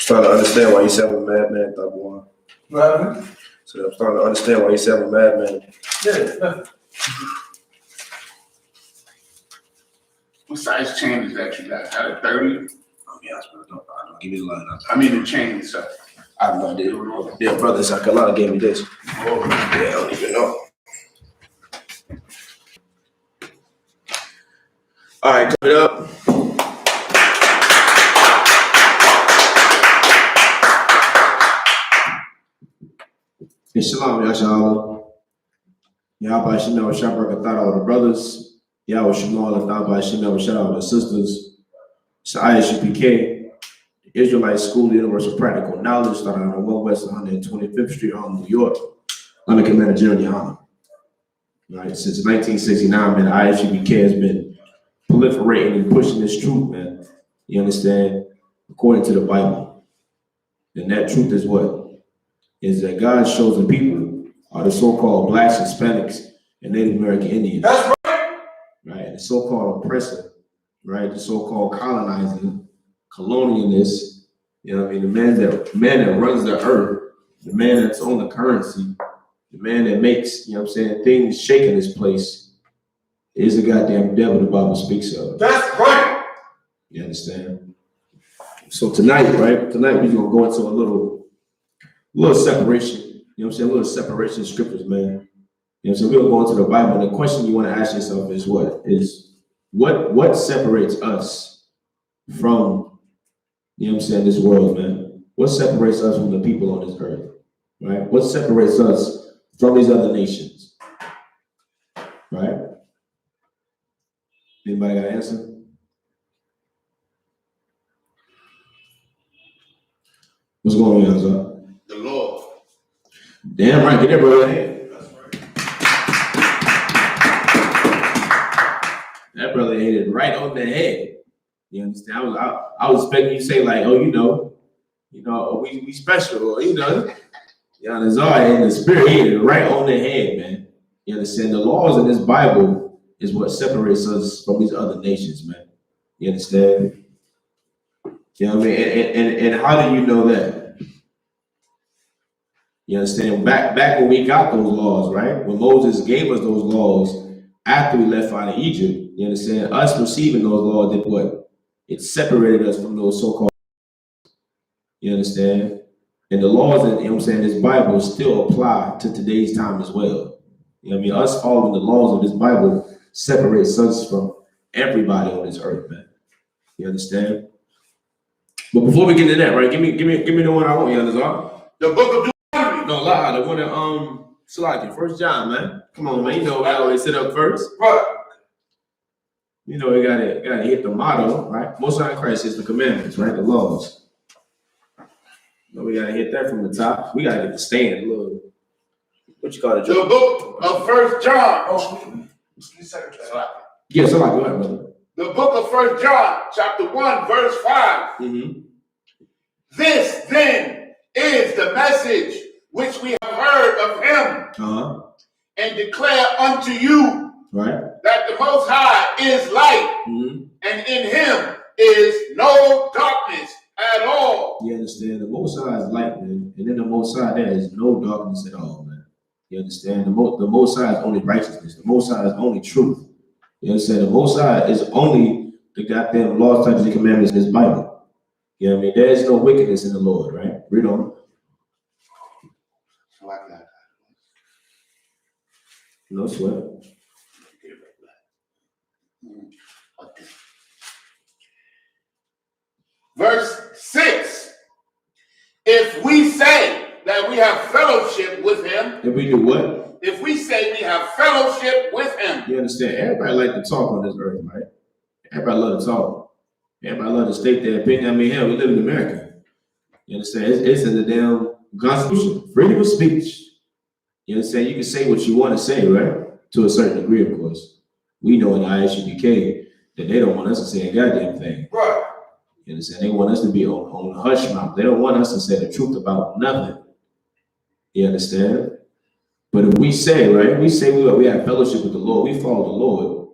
Starting to understand why you said I'm a madman, Thug One. What happened? So I'm starting to understand why you said I'm a madman. Yeah. What size chain is that you got? Out of 30? Oh, yeah, I don't give me the line. I mean the chain itself. I have no idea. Yeah, brother Sakalala gave me this. Oh, yeah, I don't even know. All right, cut it up. Hey, shalom, Yashala. Yahweh Shemel Shabrak thought all the brothers. Yahweh Shemel Thaba Shemel shout out the sisters. It's Isupk, Israelite School of Universal Practical Knowledge, started on 1 West 125th Street, New York. Under Commander General Yohana. Right, since 1969, man, Isupk has been proliferating and pushing this truth, man. You understand? According to the Bible. And that truth is what? Is that God's chosen people are the so-called blacks, Hispanics, and Native American Indians. That's right. Right, the so-called oppressor, right? The so-called colonizer, colonialist, you know what I mean? The man that runs the earth, the man that's on the currency, the man that makes, you know what I'm saying, things shake in this place is the goddamn devil the Bible speaks of. That's right. You understand? So tonight, right? Tonight we're gonna go into a little separation. You know what I'm saying? A little separation of scriptures, man. You know what I'm saying? We're gonna go into the Bible. And the question you want to ask yourself is what separates us from, you know what I'm saying, this world, man? What separates us from the people on this earth? Right? What separates us from these other nations? Right? Anybody got an answer? What's going on, Isupk? The Lord. Damn right, get that brother ahead. That's right. That brother hit it right on the head. You understand? I was expecting you to say like, oh, we special, or Nazar in the spirit, he hit it right on the head, man. You understand? The laws in this Bible is what separates us from these other nations, man. You understand? You know what I mean? And how do you know that? You understand? Back when we got those laws, right? When Moses gave us those laws after we left out of Egypt, you understand? Us receiving those laws did what? It separated us from those so-called. You understand? And the laws that, you know what I'm saying, this Bible still apply to today's time as well. You know what I mean? Us following the laws of this Bible separates us from everybody on this earth, man. You understand? But before we get into that, right? Give me the one I want, you understand? The book of No lie, the one that Salaki, 1 John, man. Come on, man. You know we always sit up first. Right. You know we gotta hit the motto, right? Most High Christ is the commandments, right? The laws. You know, we gotta hit that from the top. We gotta get the stand. Look, what you call it? The book of 1 John. Oh, second. Yeah, Salaki, go ahead, brother. The book of 1 John, chapter 1, verse 5. Mm-hmm. This then is the message which we have heard of him and declare unto you, right, that the Most High is light, and in him is no darkness at all. You understand? The Most High is light, man, and in the Most High there is no darkness at all, man. You understand? The Most High is only righteousness. The Most High is only truth. You understand? The Most High is only the goddamn laws, statutes, and commandments in this Bible. You know what I mean? There is no wickedness in the Lord, right? Read on. Like that. No sweat. Verse 6. If we say that we have fellowship with him. If we do what? If we say we have fellowship with him. You understand? Everybody like to talk on this earth, right? Everybody love to talk. Everybody love to state their opinion. I mean, hell, we live in America. You understand? It's in the damn Constitution. Freedom of speech. You understand? You can say what you want to say, right? To a certain degree, of course. We know in the Isupk that they don't want us to say a goddamn thing. Right. You understand? They want us to be on hush mouth. They don't want us to say the truth about nothing. You understand? But if we say, right, we have fellowship with the Lord, we follow the Lord.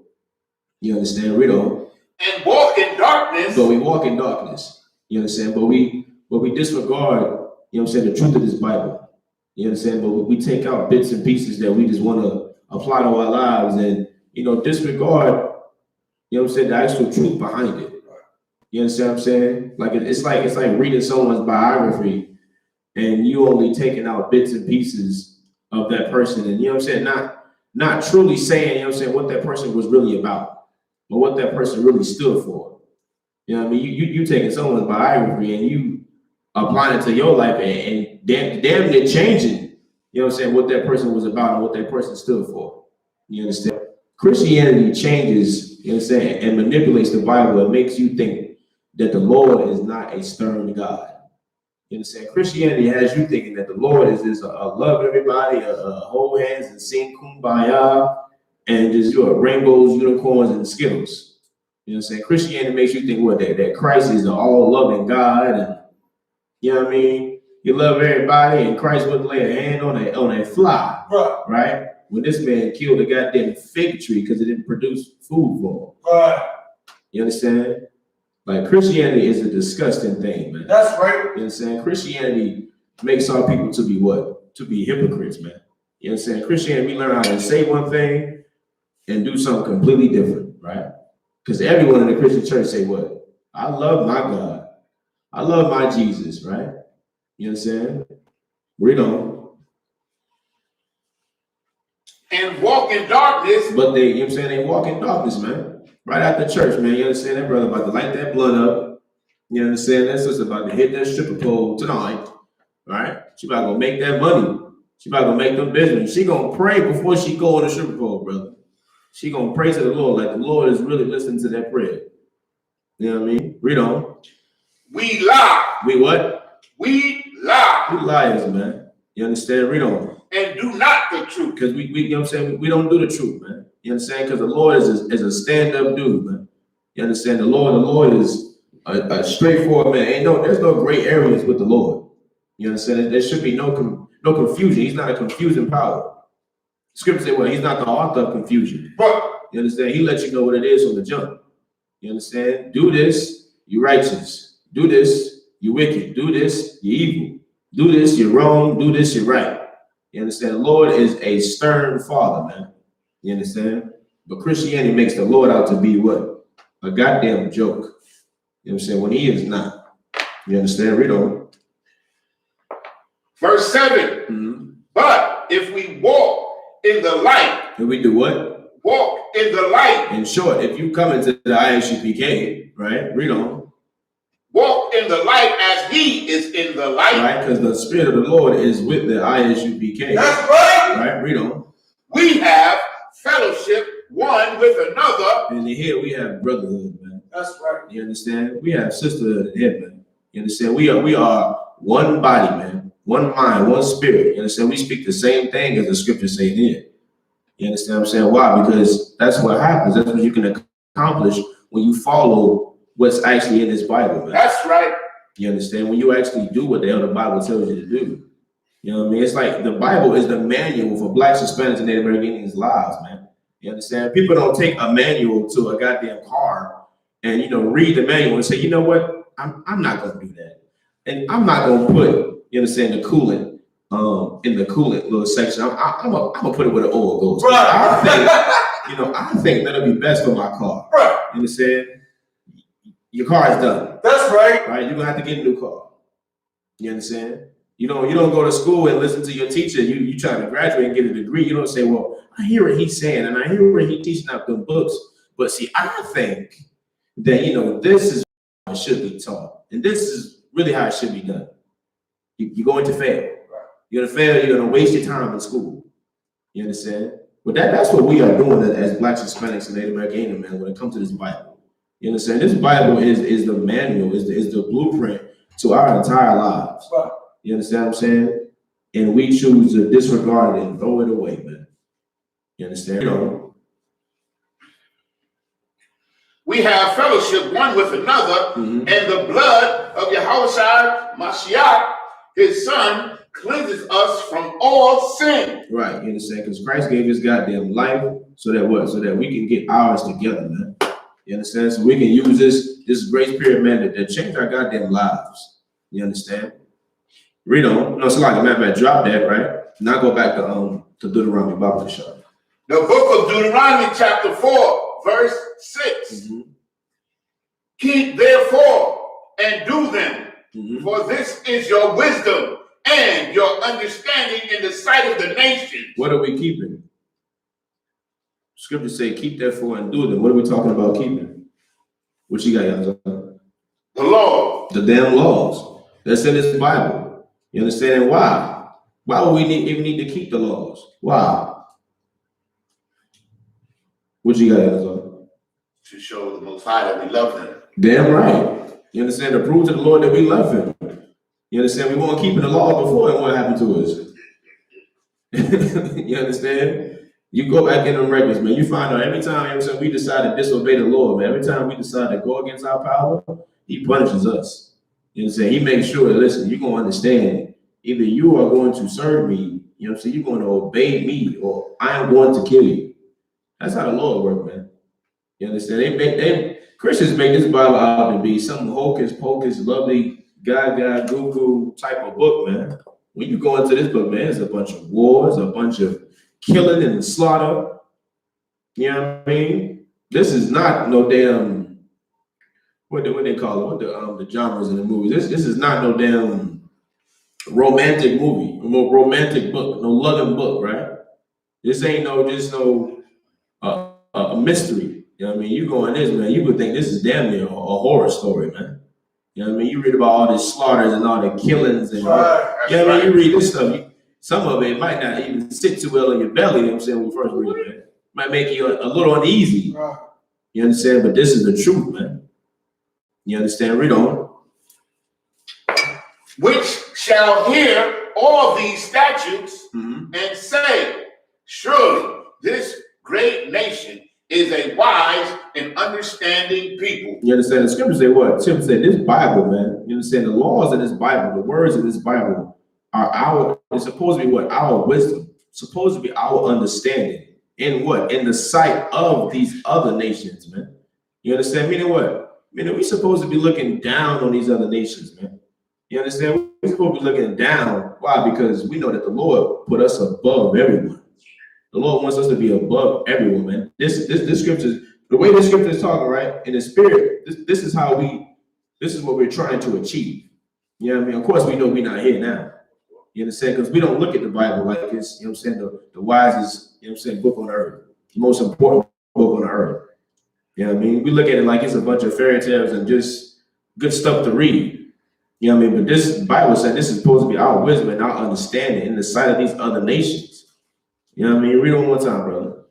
You understand? We don't. And walk in darkness. But we walk in darkness. You understand? But we but we disregard, you know what I'm saying, the truth of this Bible. You understand? But we take out bits and pieces that we just want to apply to our lives and, you know, disregard, you know what I'm saying, the actual truth behind it. You understand what I'm saying? Like it's like reading someone's biography and you only taking out bits and pieces of that person, and you know what I'm saying, not truly saying, you know what I'm saying, what that person was really about, or what that person really stood for. You know what I mean? You taking someone's biography and you applying it to your life and damn near changing, you know what I'm saying, what that person was about and what that person stood for. You understand? Christianity changes, you know what I'm saying, and manipulates the Bible and makes you think that the Lord is not a stern God. You understand? Christianity has you thinking that the Lord is just a love everybody, hold hands and sing kumbaya, and just rainbows, unicorns, and skittles. You know what I'm saying? Christianity makes you think what that Christ is an all-loving God, and you know what I mean? You love everybody, and Christ wouldn't lay a hand on a fly, right? When this man killed a goddamn fig tree because it didn't produce food for him. Right. You understand? Like, Christianity is a disgusting thing, man. That's right. You know what I'm saying? Christianity makes our people to be what? To be hypocrites, man. You know what I'm saying? Christianity, we learn how to say one thing and do something completely different, right? Because everyone in the Christian church say what? I love my God. I love my Jesus, right? You understand? Read on. And walk in darkness. But they, you know what I'm saying? They walk in darkness, man. Right after church, man. You understand? That brother about to light that blunt up. You understand? That sister about to hit that stripper pole tonight, right? She about to go make that money. She about to go make them business. She gonna pray before she go on the stripper pole, brother. She gonna pray to the Lord like the Lord is really listening to that prayer. You know what I mean? Read on. We lie. We what? We lie. We liars, man. You understand? Read on. And do not the truth. Because we you know what I'm saying? We don't do the truth, man. You understand? Because the Lord is a stand-up dude, man. You understand? The Lord is a straightforward man. There's no gray areas with the Lord. You understand? There should be no confusion. He's not a confusing power. Scripture says, well, he's not the author of confusion. You understand? He lets you know what it is from the jump. You understand? Do this, you're righteous. Do this, you're wicked. Do this, you're evil. Do this, you're wrong. Do this, you're right. You understand? The Lord is a stern father, man. You understand? But Christianity makes the Lord out to be what? A goddamn joke. You know what I'm saying? When he is not. You understand? Read on. Verse 7. Mm-hmm. But if we walk in the light. If we do what? Walk in the light. In short, if you come into the ISUPK, right? Read on. Walk in the light as he is in the light. Right, because the Spirit of the Lord is with the ISUPK. That's right. Right, read on. We have fellowship one with another. And here we have brotherhood, man. That's right. You understand? We have sisterhood in here, man. You understand? We are one body, man. One mind, one spirit. You understand? We speak the same thing as the scriptures say here. You understand what I'm saying? Why? Because that's what happens. That's what you can accomplish when you follow what's actually in this Bible, man. That's right. You understand? When you actually do what the hell the Bible tells you to do. You know what I mean? It's like the Bible is the manual for Blacks, Hispanics, and Native Americans' lives, man. You understand? People don't take a manual to a goddamn car and, read the manual and say, you know what? I'm not going to do that. And I'm not going to put, you understand, the coolant in the coolant little section. I'm gonna put it where the oil goes. Right. I think that'll be best for my car. Right. You understand? Your car is done. That's right. Right? You're gonna have to get a new car. You understand? You don't go to school and listen to your teacher. You try to graduate and get a degree. You don't say, well, I hear what he's saying and I hear what he's teaching out the books. But see, I think that this is how it should be taught. And this is really how it should be done. You're going to fail. You're gonna fail, you're gonna waste your time in school. You understand? But that's what we are doing as Blacks, Hispanics, and Native American, man, when it comes to this Bible. You understand? This Bible is the manual, is the blueprint to our entire lives. Right. You understand what I'm saying? And we choose to disregard it and throw it away, man. You understand? We have fellowship one with another, and the blood of Yahushua Mashiach, his son, cleanses us from all sin. Right, you understand? Because Christ gave his goddamn life so that what? So that we can get ours together, man. You understand? So we can use this grace period, man, to change our goddamn lives. You understand? Read on. No, so like a matter of fact, drop that, right? Now go back to Deuteronomy Bible Shop. The book of Deuteronomy, chapter 4, verse 6. Mm-hmm. Keep therefore and do them, Mm-hmm. for this is your wisdom and your understanding in the sight of the nations. What are we keeping? Scripture say, keep therefore and do them. What are we talking about keeping? What you got, y'all? The law. The damn laws that's in this Bible. You understand? And why? Why would we even need to keep the laws? Why? What you got, y'all? To show the Most High that we love them. Damn right. You understand? To prove to the Lord that we love him. You understand? We weren't keeping the law before and what happened to us. You understand? You go back in them records, man. You find out every time we decide to disobey the Lord, man. Every time we decide to go against our power, he punishes us. You know what I'm saying? He makes sure, listen, you're going to understand. Either you are going to serve me, you know what I'm saying? You're going to obey me, or I am going to kill you. That's how the Lord works, man. You understand? Christians make this Bible out to be some hocus pocus, lovely, gaga, goo type of book, man. When you go into this book, man, it's a bunch of wars, a bunch of killing and slaughter. You know what I mean? This is not no damn what they call it? What the genres in the movies? This is not no damn romantic movie, no romantic book, no loving book, right? This ain't no a mystery. You know what I mean? You go in this, man, you would think this is damn near a horror story, man. You know what I mean? You read about all the slaughters and all the killings and you know what I mean? You read this stuff, some of it might not even sit too well in your belly, you know what I'm saying, when you first read it, man. Might make you a little uneasy. You understand? But this is the truth, man. You understand? Read on. Which shall hear all these statutes Mm-hmm. and say, surely this great nation is a wise and understanding people. You understand? The scriptures say what? Scripture said this Bible, man. You understand? The laws of this Bible, the words of this Bible are it's supposed to be what? Our wisdom. Supposed to be our understanding. In what? In the sight of these other nations, man. You understand? Meaning what? Meaning we're supposed to be looking down on these other nations, man. You understand? We're supposed to be looking down. Why? Because we know that the Lord put us above everyone. The Lord wants us to be above everyone, man. This scripture, the way this scripture is talking, right? In the spirit, this is what we're trying to achieve. You know what I mean? Of course, we know we're not here now. You understand? Because we don't look at the Bible like it's, you know what I'm saying, the wisest, you know what I'm saying, book on earth, the most important book on earth. You know what I mean? We look at it like it's a bunch of fairy tales and just good stuff to read. You know what I mean? But this Bible said this is supposed to be our wisdom and our understanding in the sight of these other nations. You know what I mean? Read it one more time, brother.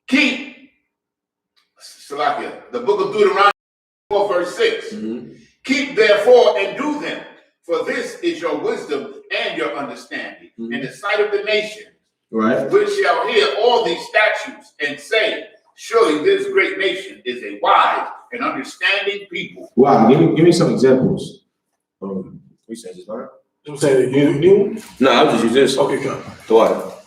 Keep, Salakia, the book of Deuteronomy 4, verse 6. Mm-hmm. Keep therefore and do them, for this is your wisdom and your understanding in the sight of the nation. Right. Which shall hear all these statutes and say, surely this great nation is a wise and understanding people. Wow. Give me some examples. We said this, right? You saying you? No, I was just using this. Okay, come. What?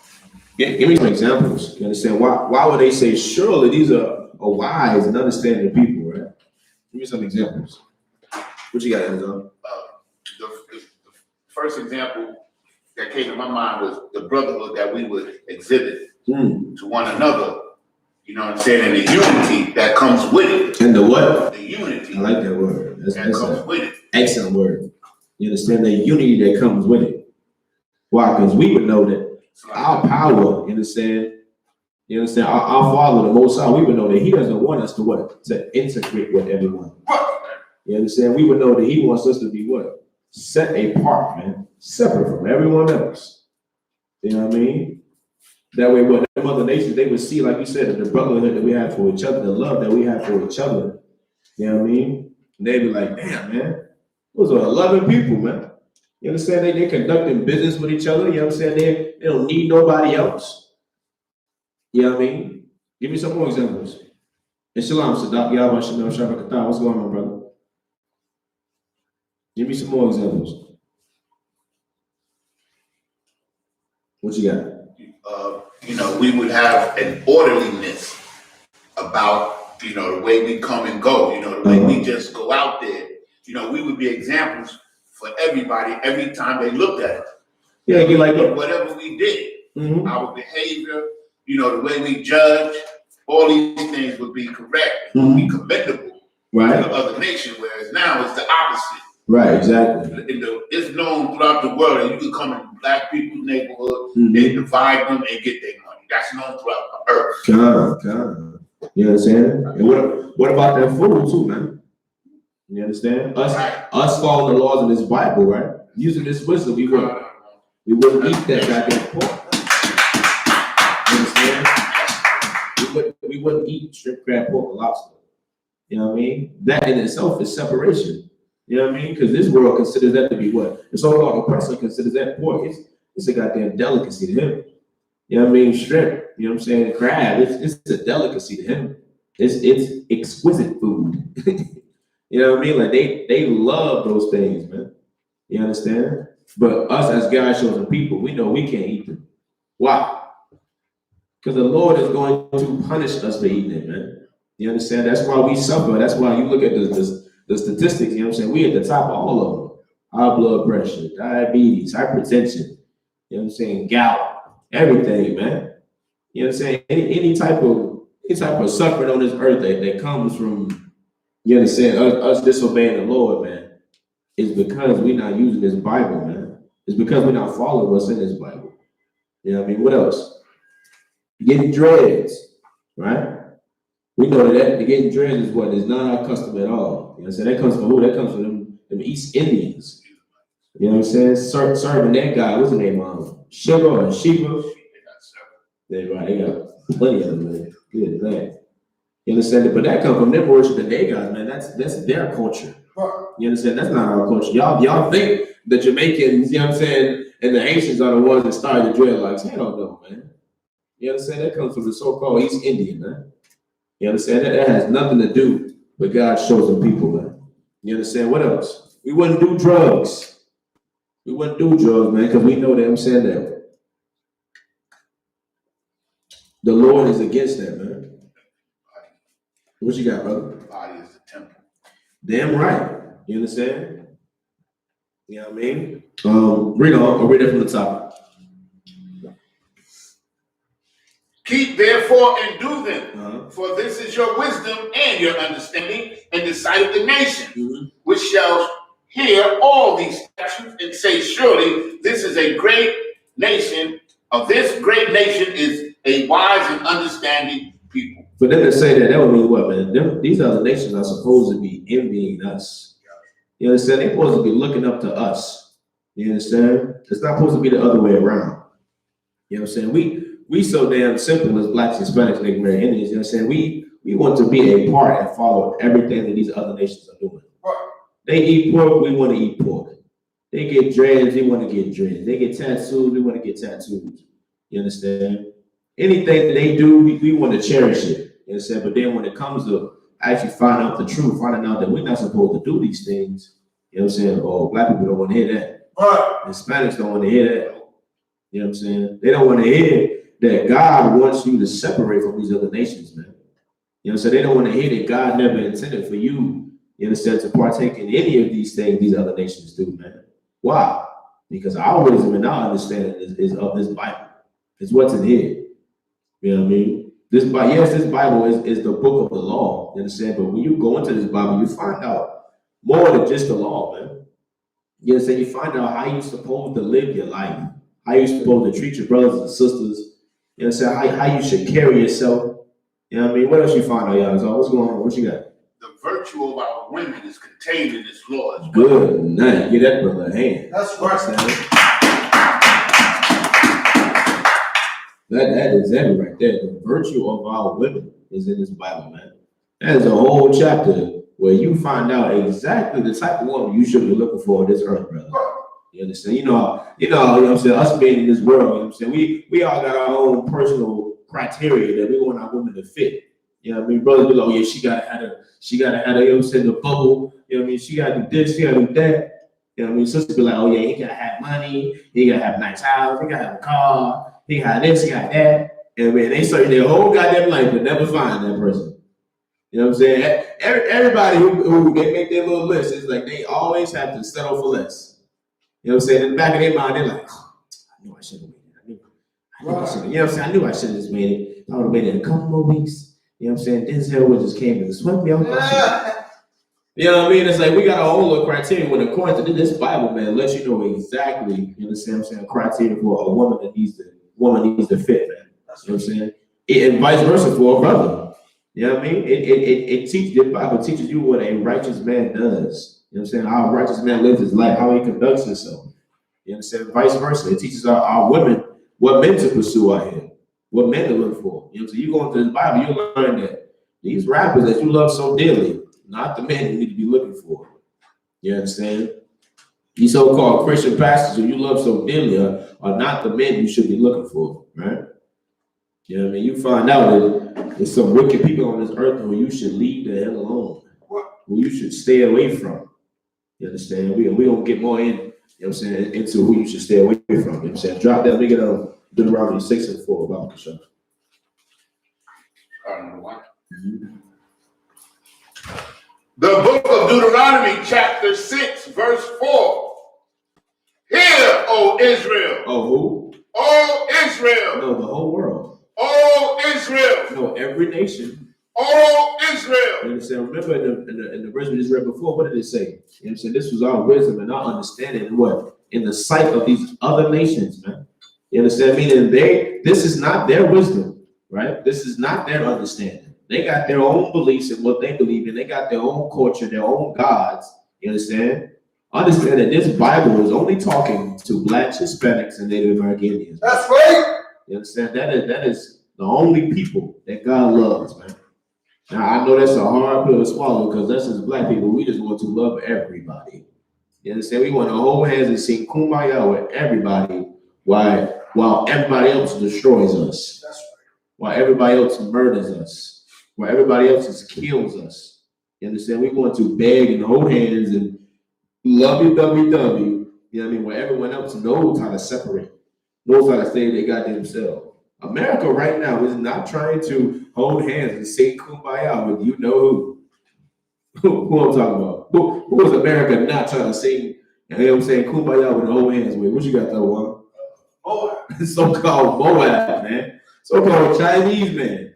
Give me some examples. You understand? Why would they say, surely these are wise and understanding people, right? Give me some examples. What you got, Amazon? The first example that came to my mind was the brotherhood that we would exhibit to one another. You know what I'm saying? And the unity that comes with it. And the what? The unity. I like that word. That's comes with it. Excellent word. You understand the unity that comes with it. Why? Because we would know that our power, you understand? You understand? Our Father, the Most High, we would know that He doesn't want us to what? To integrate with everyone. You understand? We would know that He wants us to be what? Set apart, man. Separate from everyone else. You know what I mean? That way, what them other nations, they would see, like you said, the brotherhood that we have for each other, the love that we have for each other. You know what I mean? And they'd be like, damn, man. Those are loving people, man. You understand? They're conducting business with each other. You know what I'm saying? They don't need nobody else. You know what I mean? Give me some more examples. And Shalom, Sadak, Yahweh, Shalom, Shabbat, Katah. What's going on, brother? Give me some more examples. What you got? You know, we would have an orderliness about, you know, the way we come and go, you know, the way we just go out there. you know, we would be examples for everybody every time they looked at us. Yeah, you like that. Whatever we did, our behavior, you know, the way we judge, all these things would be correct, would be commendable to the other nation, whereas now it's the opposite. Right, exactly. It's known throughout the world, and you can come in black people's neighborhood, they divide them and get their money. That's known throughout the earth. God. You understand? And what about that food too, man? You understand? Us following the laws of this Bible, right? Using this wisdom, we wouldn't eat that goddamn pork. You understand? We wouldn't eat shrimp, crab, pork, and lobster. You know what I mean? That in itself is separation. You know what I mean? Because this world considers that to be what? The so-called oppressor considers that pork. It's a goddamn delicacy to him. You know what I mean? Shrimp, you know what I'm saying? Crab, it's a delicacy to him. It's exquisite food. You know what I mean? Like they love those things, man. You understand? But us as God chosen people, we know we can't eat them. Why? Because the Lord is going to punish us for eating it, man. You understand? That's why we suffer. That's why you look at the statistics, you know what I'm saying? We at the top of all of them. High blood pressure, diabetes, hypertension, you know what I'm saying? Gout, everything, man. You know what I'm saying? Any type of suffering on this earth that comes from, you understand, us disobeying the Lord, man, is because we're not using this Bible, man. It's because we're not following what's in this Bible. You know what I mean? What else? Getting dreads, right? We know that getting dreads is what is not our custom at all. You know what I'm saying? That comes from who? That comes from them East Indians. You know what I'm saying? Serving that guy, what's his name? Shiva or Shiva? They got plenty of them, man. Good, man. You understand? But that comes from them worshiping their gods, man. That's their culture. You understand? That's not our culture. Y'all think the Jamaicans, you know what I'm saying, and the Haitians are the ones that started the dreadlocks. Hell no, man. You understand? That comes from the so-called East Indian, man. You understand? That has nothing to do with God's chosen people, man. You understand? What else? We wouldn't do drugs. We wouldn't do drugs, man, because we know that I'm saying that. The Lord is against that, man. What you got, brother? The body is the temple. Damn right. You understand? You know what I mean? Read on. I'll read it from the top. Keep therefore and do them, for this is your wisdom and your understanding in the sight of the nation, which shall hear all these statutes and say, surely this is a great nation. Of this great nation is a wise and understanding people. For them to say that would mean what, man? These other nations are supposed to be envying us. You understand? They're supposed to be looking up to us. You understand? It's not supposed to be the other way around. You know what I'm saying? We so damn simple as blacks, Hispanics, Native American Indians. You know what I'm saying? We want to be a part and follow everything that these other nations are doing. They eat pork, we want to eat pork. They get dreads, we want to get dreads. They get tattoos, we want to get tattoos. You understand? Anything that they do, we want to cherish it. You understand? But then when it comes to actually finding out the truth, finding out that we're not supposed to do these things, you know what I'm saying? Oh, black people don't want to hear that. Hispanics don't want to hear that. You know what I'm saying? They don't want to hear that God wants you to separate from these other nations, man. You know what I'm saying? They don't want to hear that God never intended for you, you understand, to partake in any of these things these other nations do, man. Why? Because our wisdom and our understanding is of this Bible. It's what's in here. You know what I mean? This Bible is the book of the law. You understand? But when you go into this Bible, you find out more than just the law, man. You understand? You find out how you're supposed to live your life, how you're supposed to treat your brothers and sisters. You understand? How you should carry yourself. You know what I mean? What else you find out, y'all? So what's going on? What you got? The virtue of our women is contained in this law as well. Good night. Get that brother a hand. That's right. That is it right there. The virtue of our women is in this Bible, man. That is a whole chapter where you find out exactly the type of woman you should be looking for on this earth, brother. You understand? You know what I'm saying? Us being in this world, you know what I'm saying? We all got our own personal criteria that we want our women to fit. You know what I mean? Brothers be like, oh yeah, she gotta have you know what I'm saying, the bubble. You know what I mean? She gotta do this, she gotta do that. You know what I mean? Sisters be like, oh yeah, he gotta have money, he gotta have a nice house, he gotta have a car. He got this, he got that. And man, they search their whole goddamn life but never find that person. You know what I'm saying? Everybody who they make their little list, it's like they always have to settle for less. You know what I'm saying? In the back of their mind, they're like, oh, I knew I should have made it. I knew I should have. You know what I'm saying? I knew I should have just made it. I would have made it in a couple more weeks. You know what I'm saying? Denzel would just came and swept me off my feet. You know what I mean? It's like we got our own little criteria when according to this Bible, man, lets you know exactly, you understand what I'm saying, criteria for a woman that needs to fit, man. You know what I'm saying? And vice versa for a brother. You know what I mean? The Bible teaches you what a righteous man does. You know what I'm saying? How a righteous man lives his life, how he conducts himself. You understand? Vice versa. It teaches our women what men to pursue out here, what men to look for. You know what I'm saying? You go into the Bible, you learn that these rappers that you love so dearly, not the men you need to be looking for. You understand? These so-called Christian pastors who you love so dearly are not the men you should be looking for, right? You know what I mean? You find out that there's some wicked people on this earth who you should leave the hell alone, who you should stay away from. You understand? We don't get more in, you know what I'm saying, into who you should stay away from. You know what I'm saying? Drop that, make it Deuteronomy 6 and 4 about the show. The book of Deuteronomy, chapter 6, verse 4. Hear, O Israel. Oh, who? O Israel. No, the whole world. O Israel. No, every nation. O Israel. You understand? Remember in the verse we just read before, what did it say? You know what I'm saying? This was our wisdom and our understanding in what? In the sight of these other nations, man. You understand? Meaning this is not their wisdom, right? This is not their understanding. They got their own beliefs in what they believe in. They got their own culture, their own gods. You understand? Understand that this Bible is only talking to Blacks, Hispanics, and Native American Indians. That's right. You understand? That is the only people that God loves, man. Now, I know that's a hard pill to swallow because us as Black people, we just want to love everybody. You understand? We want to hold hands and sing Kumbaya with everybody while everybody else destroys us. That's right. While everybody else murders us. While everybody else kills us. You understand? We want to beg and hold hands and lovey-dovey-dovey. You know what I mean? Where everyone else knows how to separate, knows how to stay they got themselves. America right now is not trying to hold hands and say kumbaya with you know who I'm talking about. Who is America not trying to sing, you know what I'm saying, kumbaya with hold hands with? What you got though, one? Moab. So-called Moab, man. So-called Chinese man.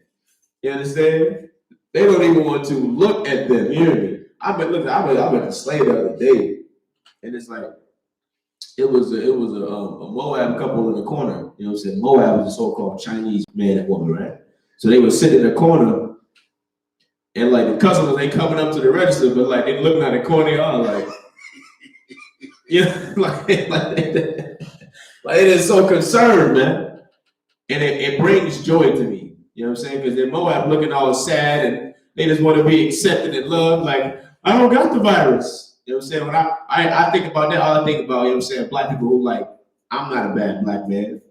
You understand? They don't even want to look at them. You hear me? I've been to Slay the other day, and it's like it was a Moab couple in the corner. You know what I'm saying? Moab is a so-called Chinese man and woman, right? So they were sitting in the corner, and like the customers ain't coming up to the register, but like they looking at the corner, they are like, like it is so concerned, man, and it brings joy to me. You know what I'm saying? Because they're Moab looking all sad and they just want to be accepted and loved. Like, I don't got the virus. You know what I'm saying? When I think about that, all I think about, you know what I'm saying, Black people who like, I'm not a bad Black man.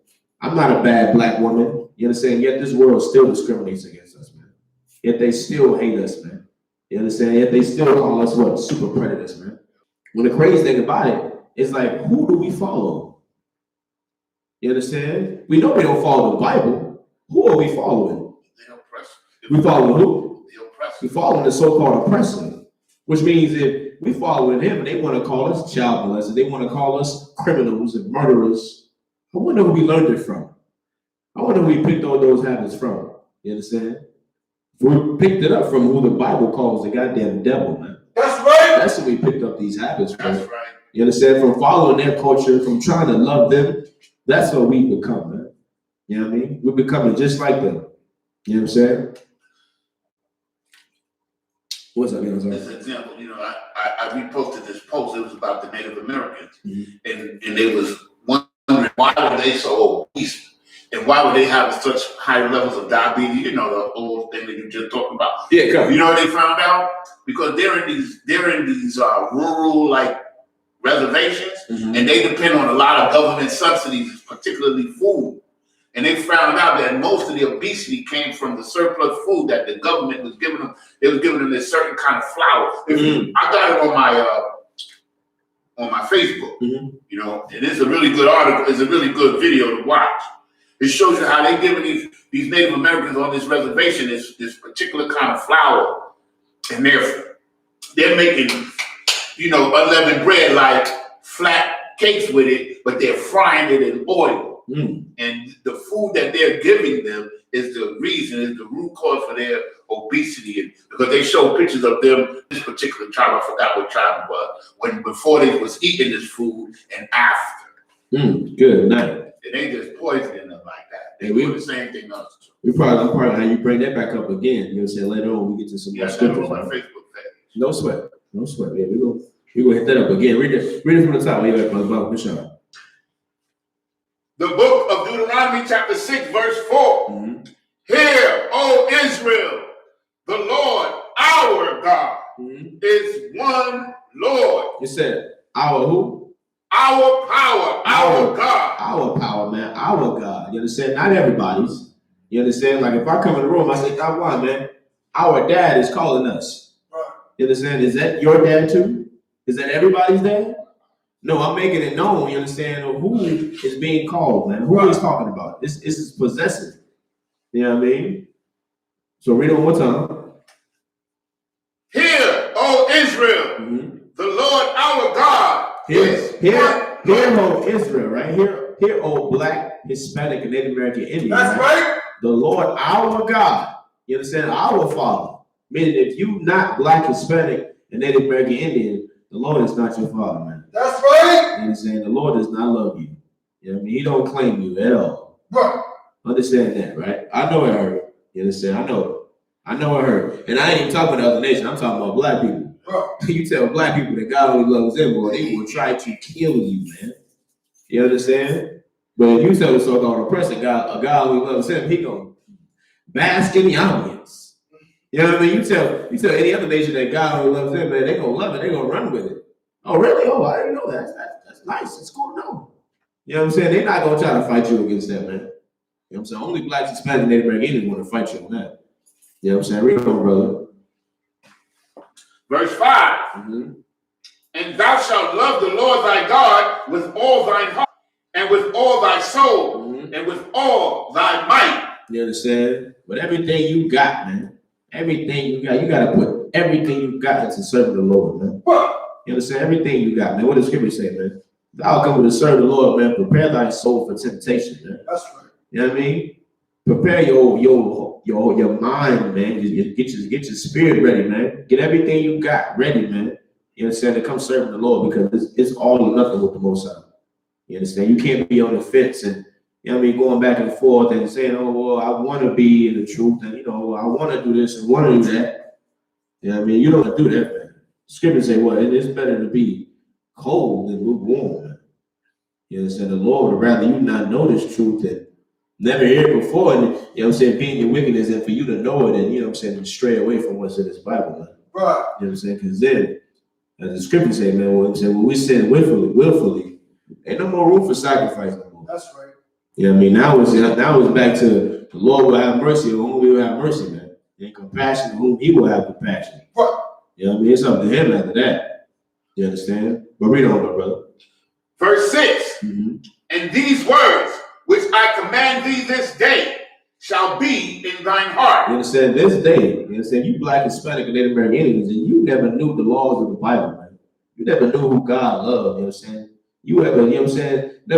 I'm not a bad Black woman. You understand? Yet this world still discriminates against us, man. Yet they still hate us, man. You understand? Yet they still call us what? Super predators, man. When the crazy thing about it is like, who do we follow? You understand? We know we don't follow the Bible. Who are we following? The oppressor. We follow who? The oppressor. We following the so-called oppressor, which means if we following him and they want to call us child molesters, they want to call us criminals and murderers, I wonder who we learned it from. I wonder who we picked all those habits from. You understand? We picked it up from who the Bible calls the goddamn devil, man. That's right. That's who we picked up these habits from. That's right. You understand? From following their culture, from trying to love them, that's what we become, man. You know what I mean? We're becoming just like them. You know what I'm saying? What's up, As an example, I reposted this post. It was about the Native Americans. Mm-hmm. And they was wondering why were they so obese? And why would they have such high levels of diabetes? You know, the old thing that you just talked about. Yeah, come. You know what they found out? Because they're in these rural like reservations, mm-hmm. and they depend on a lot of government subsidies, particularly food. And they found out that most of the obesity came from the surplus food that the government was giving them. They was giving them this certain kind of flour. Mm-hmm. I got it on my Facebook. Mm-hmm. You know, and it's a really good article. It's a really good video to watch. It shows you how they giving these Native Americans on this reservation this particular kind of flour and they're making, unleavened bread like flat cakes with it, but they're frying it in oil. And the food that they're giving them is the root cause for their obesity. And because they show pictures of them, this particular tribe, I forgot what tribe it was, before they was eating this food and after. Good night. And they just poisoning them like that. They we do the same thing us too. We probably how you bring that back up again. You know what I'm saying? Later on, we get to some more scriptures. On my Facebook page. No sweat. Yeah, we gonna hit that up again. Read it from the top. Where you at, brother? Good shot. The book of Deuteronomy, chapter 6, verse 4. Hear, O Israel, the Lord our God is one Lord. You said our who? Our power, our God. Our power, man. Our God. You understand? Not everybody's. You understand? Like if I come in the room, I say, "Come on, man. Our dad is calling us." You understand? Is that your dad too? Is that everybody's dad? No, I'm making it known, you understand, of who is being called, man. Who he's talking about. This is possessive. You know what I mean? So read it one more time. Hear, O Israel, the Lord our God. Hear, O Israel, right? Hear, O Black, Hispanic, and Native American Indian. That's right. The Lord our God. You understand? Our Father. Meaning if you not Black, Hispanic, and Native American Indian, the Lord is not your father, man. That's right. You understand? The Lord does not love you. You know what I mean? He don't claim you at all. Right. Understand that, right? I know it hurt. You understand? I know it hurt. And I ain't even talking about other nations. I'm talking about Black people. Right. You tell Black people that God only loves them, boy, they will try to kill you, man. You understand? But if you tell the so-called oppressor God, a God only loves him, he gonna bask in the audience. You know what I mean? You tell any other nation that God only loves them, man, they gonna love it. They gonna run with it. Oh, really? Oh, I didn't know that. That's nice. It's cool to know. You know what I'm saying? They're not gonna try to fight you against that, man. You know what I'm saying? Only Blacks, Hispanic, Native American want to fight you on that. You know what I'm saying? Read on, brother. Verse 5. And thou shalt love the Lord thy God with all thine heart, and with all thy soul, and with all thy might. You understand? But everything you got, man. Everything you got to put everything you got into serving the Lord, man. You understand? Everything you got, man. What does Scripture say, man? Thou come to serve the Lord, man. Prepare thy soul for temptation, man. That's right. You know what I mean? Prepare your mind, man. Get your spirit ready, man. Get everything you got ready, man. You understand? To come serving the Lord because it's all or nothing with the Most High. You understand? You can't be on the fence and going back and forth and saying, "Oh, well, I want to be in the truth, and I want to do this and want to do that." You know what I mean? You don't do that, man. Scripture say, "Well, it is better to be cold than lukewarm." Man. You understand? The Lord would rather you not know this truth than never hear it before, and being your wickedness, and for you to know it, and to stray away from what's in this Bible, man. Right. You know what I'm saying? Because then, as the Scripture say, man, when we sin willfully, ain't no more room for sacrifice no more. That's right. You know what I mean? Now it's back to the Lord will have mercy on whom he will have mercy, man. And compassion on whom he will have compassion. Right. You know what I mean? It's up to him after that. You understand? But read on, my brother. Verse 6. And these words which I command thee this day shall be in thine heart. You understand? This day, you understand? You Black, Hispanic, and Native American Indians, and you never knew the laws of the Bible, man. You never knew who God loved, you understand? You never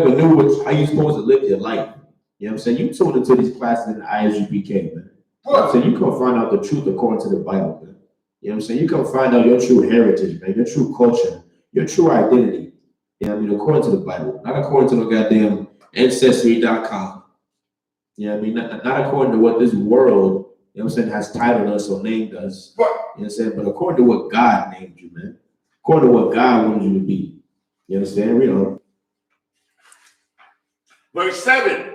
knew how you're supposed to live your life. You know what I'm saying? You tuned into these classes in the Isupk, man. So you come find out the truth according to the Bible, man. You know what I'm saying? You come find out your true heritage, man, your true culture, your true identity. You know what I mean? According to the Bible, not according to the goddamn Ancestry.com. You know what I mean? Not according to what this world, you know what I'm saying, has titled us or named us. You know what I'm saying? But according to what God named you, man. According to what God wanted you to be. You understand? Read on. Verse 7.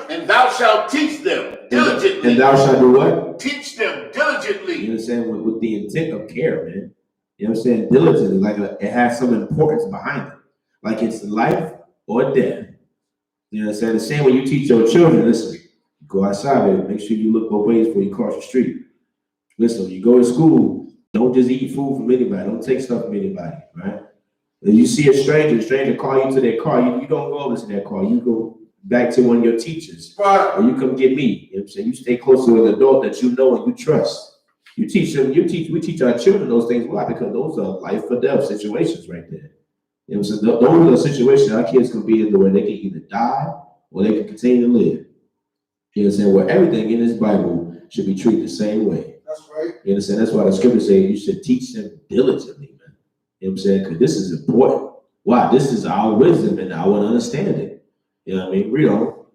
And thou shalt teach them diligently. And thou shalt do what? Teach them diligently. You understand? With the intent of care, man. You know what I'm saying? Diligently, like it has some importance behind it. Like it's life or death. You know what I'm saying? The same way you teach your children, listen, go outside, baby. Make sure you look both ways before you cross the street. Listen, when you go to school, don't just eat food from anybody. Don't take stuff from anybody, right? If you see a stranger call you to their car, you don't go over to their car. You go back to one of your teachers. Right. Or you come get me. You know what I'm saying? You stay close to an adult that you know and you trust. You teach them, we teach our children those things. Why? Because those are life or death situations right there. You know what I'm saying? Those are situations our kids can be in where they can either die or they can continue to live. You know what I'm saying? Where everything in this Bible should be treated the same way. That's right. You understand? That's why the scripture says you should teach them diligently, man. You know what I'm saying? Because this is important. Why? This is our wisdom and our understanding. You know what I mean? Read on.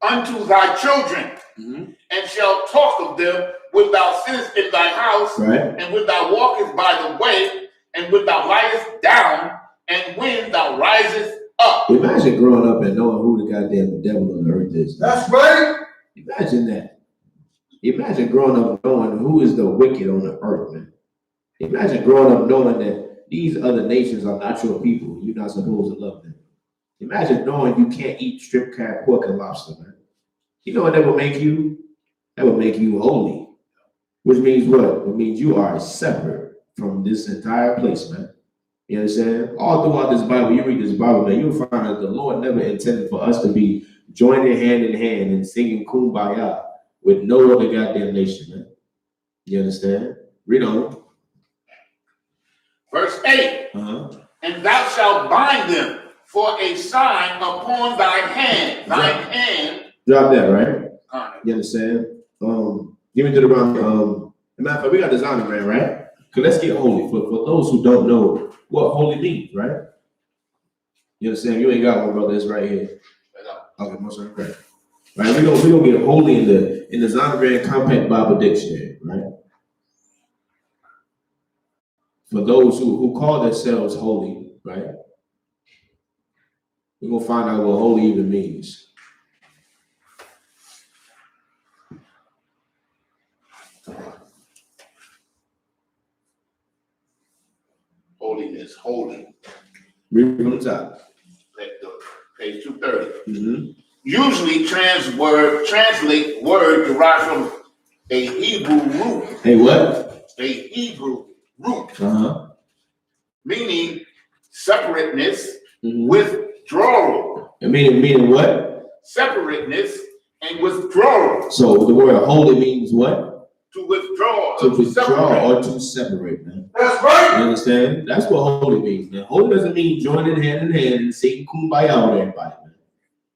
Unto thy children, and shall talk of them when thou sittest in thy house, Right. and when thou walkest by the way, and when thou liest down, and when thou risest up. Imagine growing up and knowing who the goddamn devil on the earth is. That's right. Imagine that. Imagine growing up knowing who is the wicked on the earth, man. Imagine growing up knowing that these other nations are not your people. You're not supposed to love them. Imagine knowing you can't eat strip crab, pork, and lobster, man. You know what that would make you? That would make you holy. Which means what? It means you are separate from this entire place, man. You understand? All throughout this Bible, you read this Bible, man, you'll find that the Lord never intended for us to be joining hand in hand and singing Kumbaya with no other goddamn nation, man. You understand? Read on. Verse 8. And thou shalt bind them for a sign upon thy hand. Thine hand. Drop that, right? You understand? Give me to the round. Matter of fact, we got this honor, right? Because let's get holy. For those who don't know what holy means, right? You understand? You ain't got one, brother. It's right here. Okay, most of right. Right, we're gonna get holy in the Zondervan Compact Bible Dictionary, right? For those who call themselves holy, right? We're gonna find out what holy even means. Holiness, holy. Read from the top. Page 230. Usually translate word derived from a Hebrew root. A what? A Hebrew root. Meaning separateness, withdrawal. Meaning what? Separateness and withdrawal. So the word holy means what? To withdraw. To withdraw or to separate, man. That's right. You understand? That's what holy means, man. Holy doesn't mean joining hand in hand and sing kumbaya with everybody, man.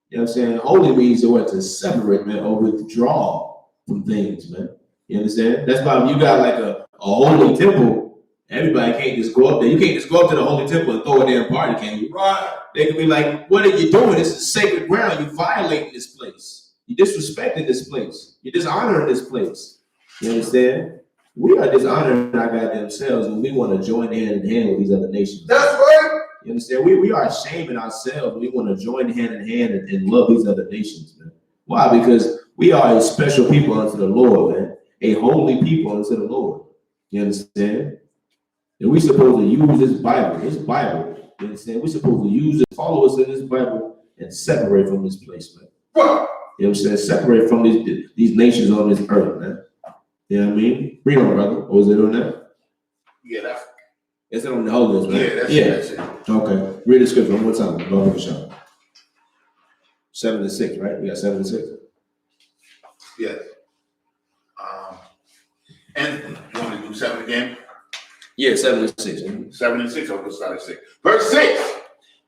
You know what I'm saying? Holy means to separate, man, or withdraw from things, man. You understand? That's why when you got like a holy temple, everybody can't just go up there. You can't just go up to the holy temple and throw a damn party, can you? Right. They can be like, what are you doing? This is sacred ground. You're violating this place. You're disrespecting this place. You're dishonoring this place. You understand? We are dishonoring our goddamn selves when we want to join hand in hand with these other nations. That's right. You understand? We are shaming ourselves. We want to join hand in hand and love these other nations, man. Why? Because we are a special people unto the Lord, man. A holy people unto the Lord. You understand? And we're supposed to use this Bible. You understand? We're supposed to use it, follow us in this Bible, and separate from this place, man. You know what I'm saying? Separate from these nations on this earth, man. You know what I mean? Read on, brother. Or is it on that? Yeah, that's It's on the whole list, right? That's it. Okay. Read the scripture one more time. Go ahead, Sean. 7 to 6, right? We got 7 to 6. Yes. And you want to do 7 again? Yeah, 7 to 6. 7 and 6. I'll start at 6. Verse 6.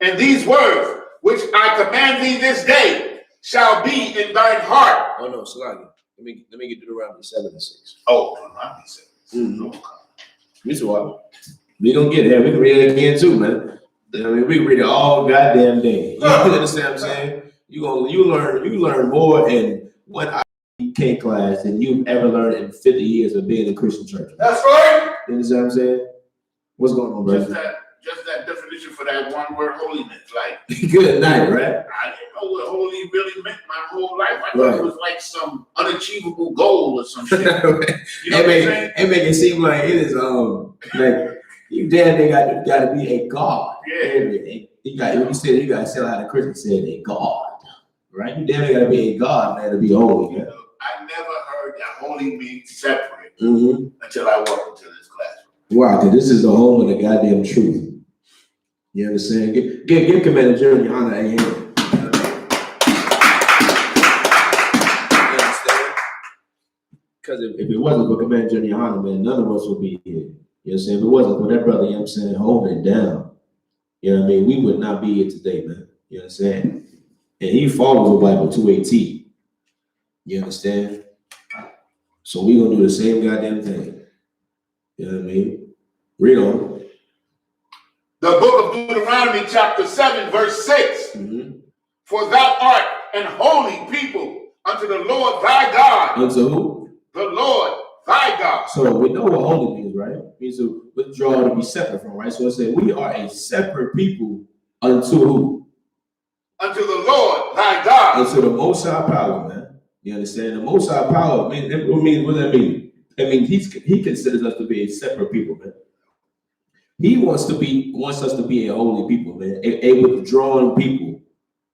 And these words which I command thee this day shall be in thine heart. Oh no, Salagi. Let me get to the round 7 to 6. Oh, I'm 7. Me too. We gonna get there. We can read it again too, man. I mean, we can read it all goddamn day. You understand what I'm saying? You learn more in one IK class than you've ever learned in 50 years of being in a Christian church. That's right. You understand what I'm saying? What's going on, brother? Just that definition for that one word, holiness. Like, good night, right? I didn't know what holy really meant my whole life. I thought it was like some unachievable goal or some shit. You know what I'm saying? It make it seem like it is like you damn near got to be a god. Yeah. You gotta say how the Christian said a god, right? You damn near got to be a god, man, to be holy. Man. I never heard that holy means separate until I walked into this classroom. Wow, because this is the home of the goddamn truth. You understand? Give Commander Jeremy honor a hand. You understand? Because if it wasn't for Commander Johnny Hunter, man, none of us would be here. You know what I'm saying? If it wasn't for that brother, you know what I'm saying, holding it down, you know what I mean, we would not be here today, man. You know what I'm saying? And he follows the Bible to a T. You understand? So we gonna do the same goddamn thing. You know what I mean? Read on. The book of Deuteronomy, chapter 7, verse 6. Mm-hmm. For thou art an holy people unto the Lord thy God. Unto who? The Lord thy God. So we know what holy means, right? It means to withdraw, to be separate from, right? So it says we are a separate people unto who? Unto the Lord thy God. Unto the Most High power, man. You understand? The Most High power, what does that mean? I mean, he considers us to be a separate people, man. He wants us to be a holy people, man. A withdrawn people.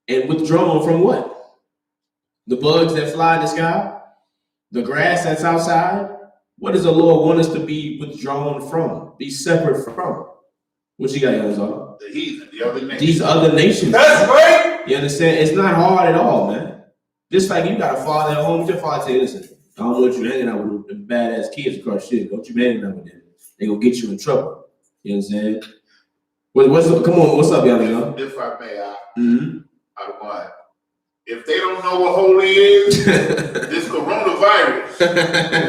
And withdrawn from what? The bugs that fly in the sky? The grass that's outside? What does the Lord want us to be withdrawn from? Be separate from? What you got, Yazar? The heathen, the other nations. These other nations. That's right. You understand? It's not hard at all, man. Just like you got a father at home, your father say, listen, I don't want you hanging out with them badass kids across shit. Don't you be hanging out with them. They gonna get you in trouble. You know what I'm saying? Come on, what's up, y'all? If I may, I don't mind. If they don't know what holy is, this coronavirus is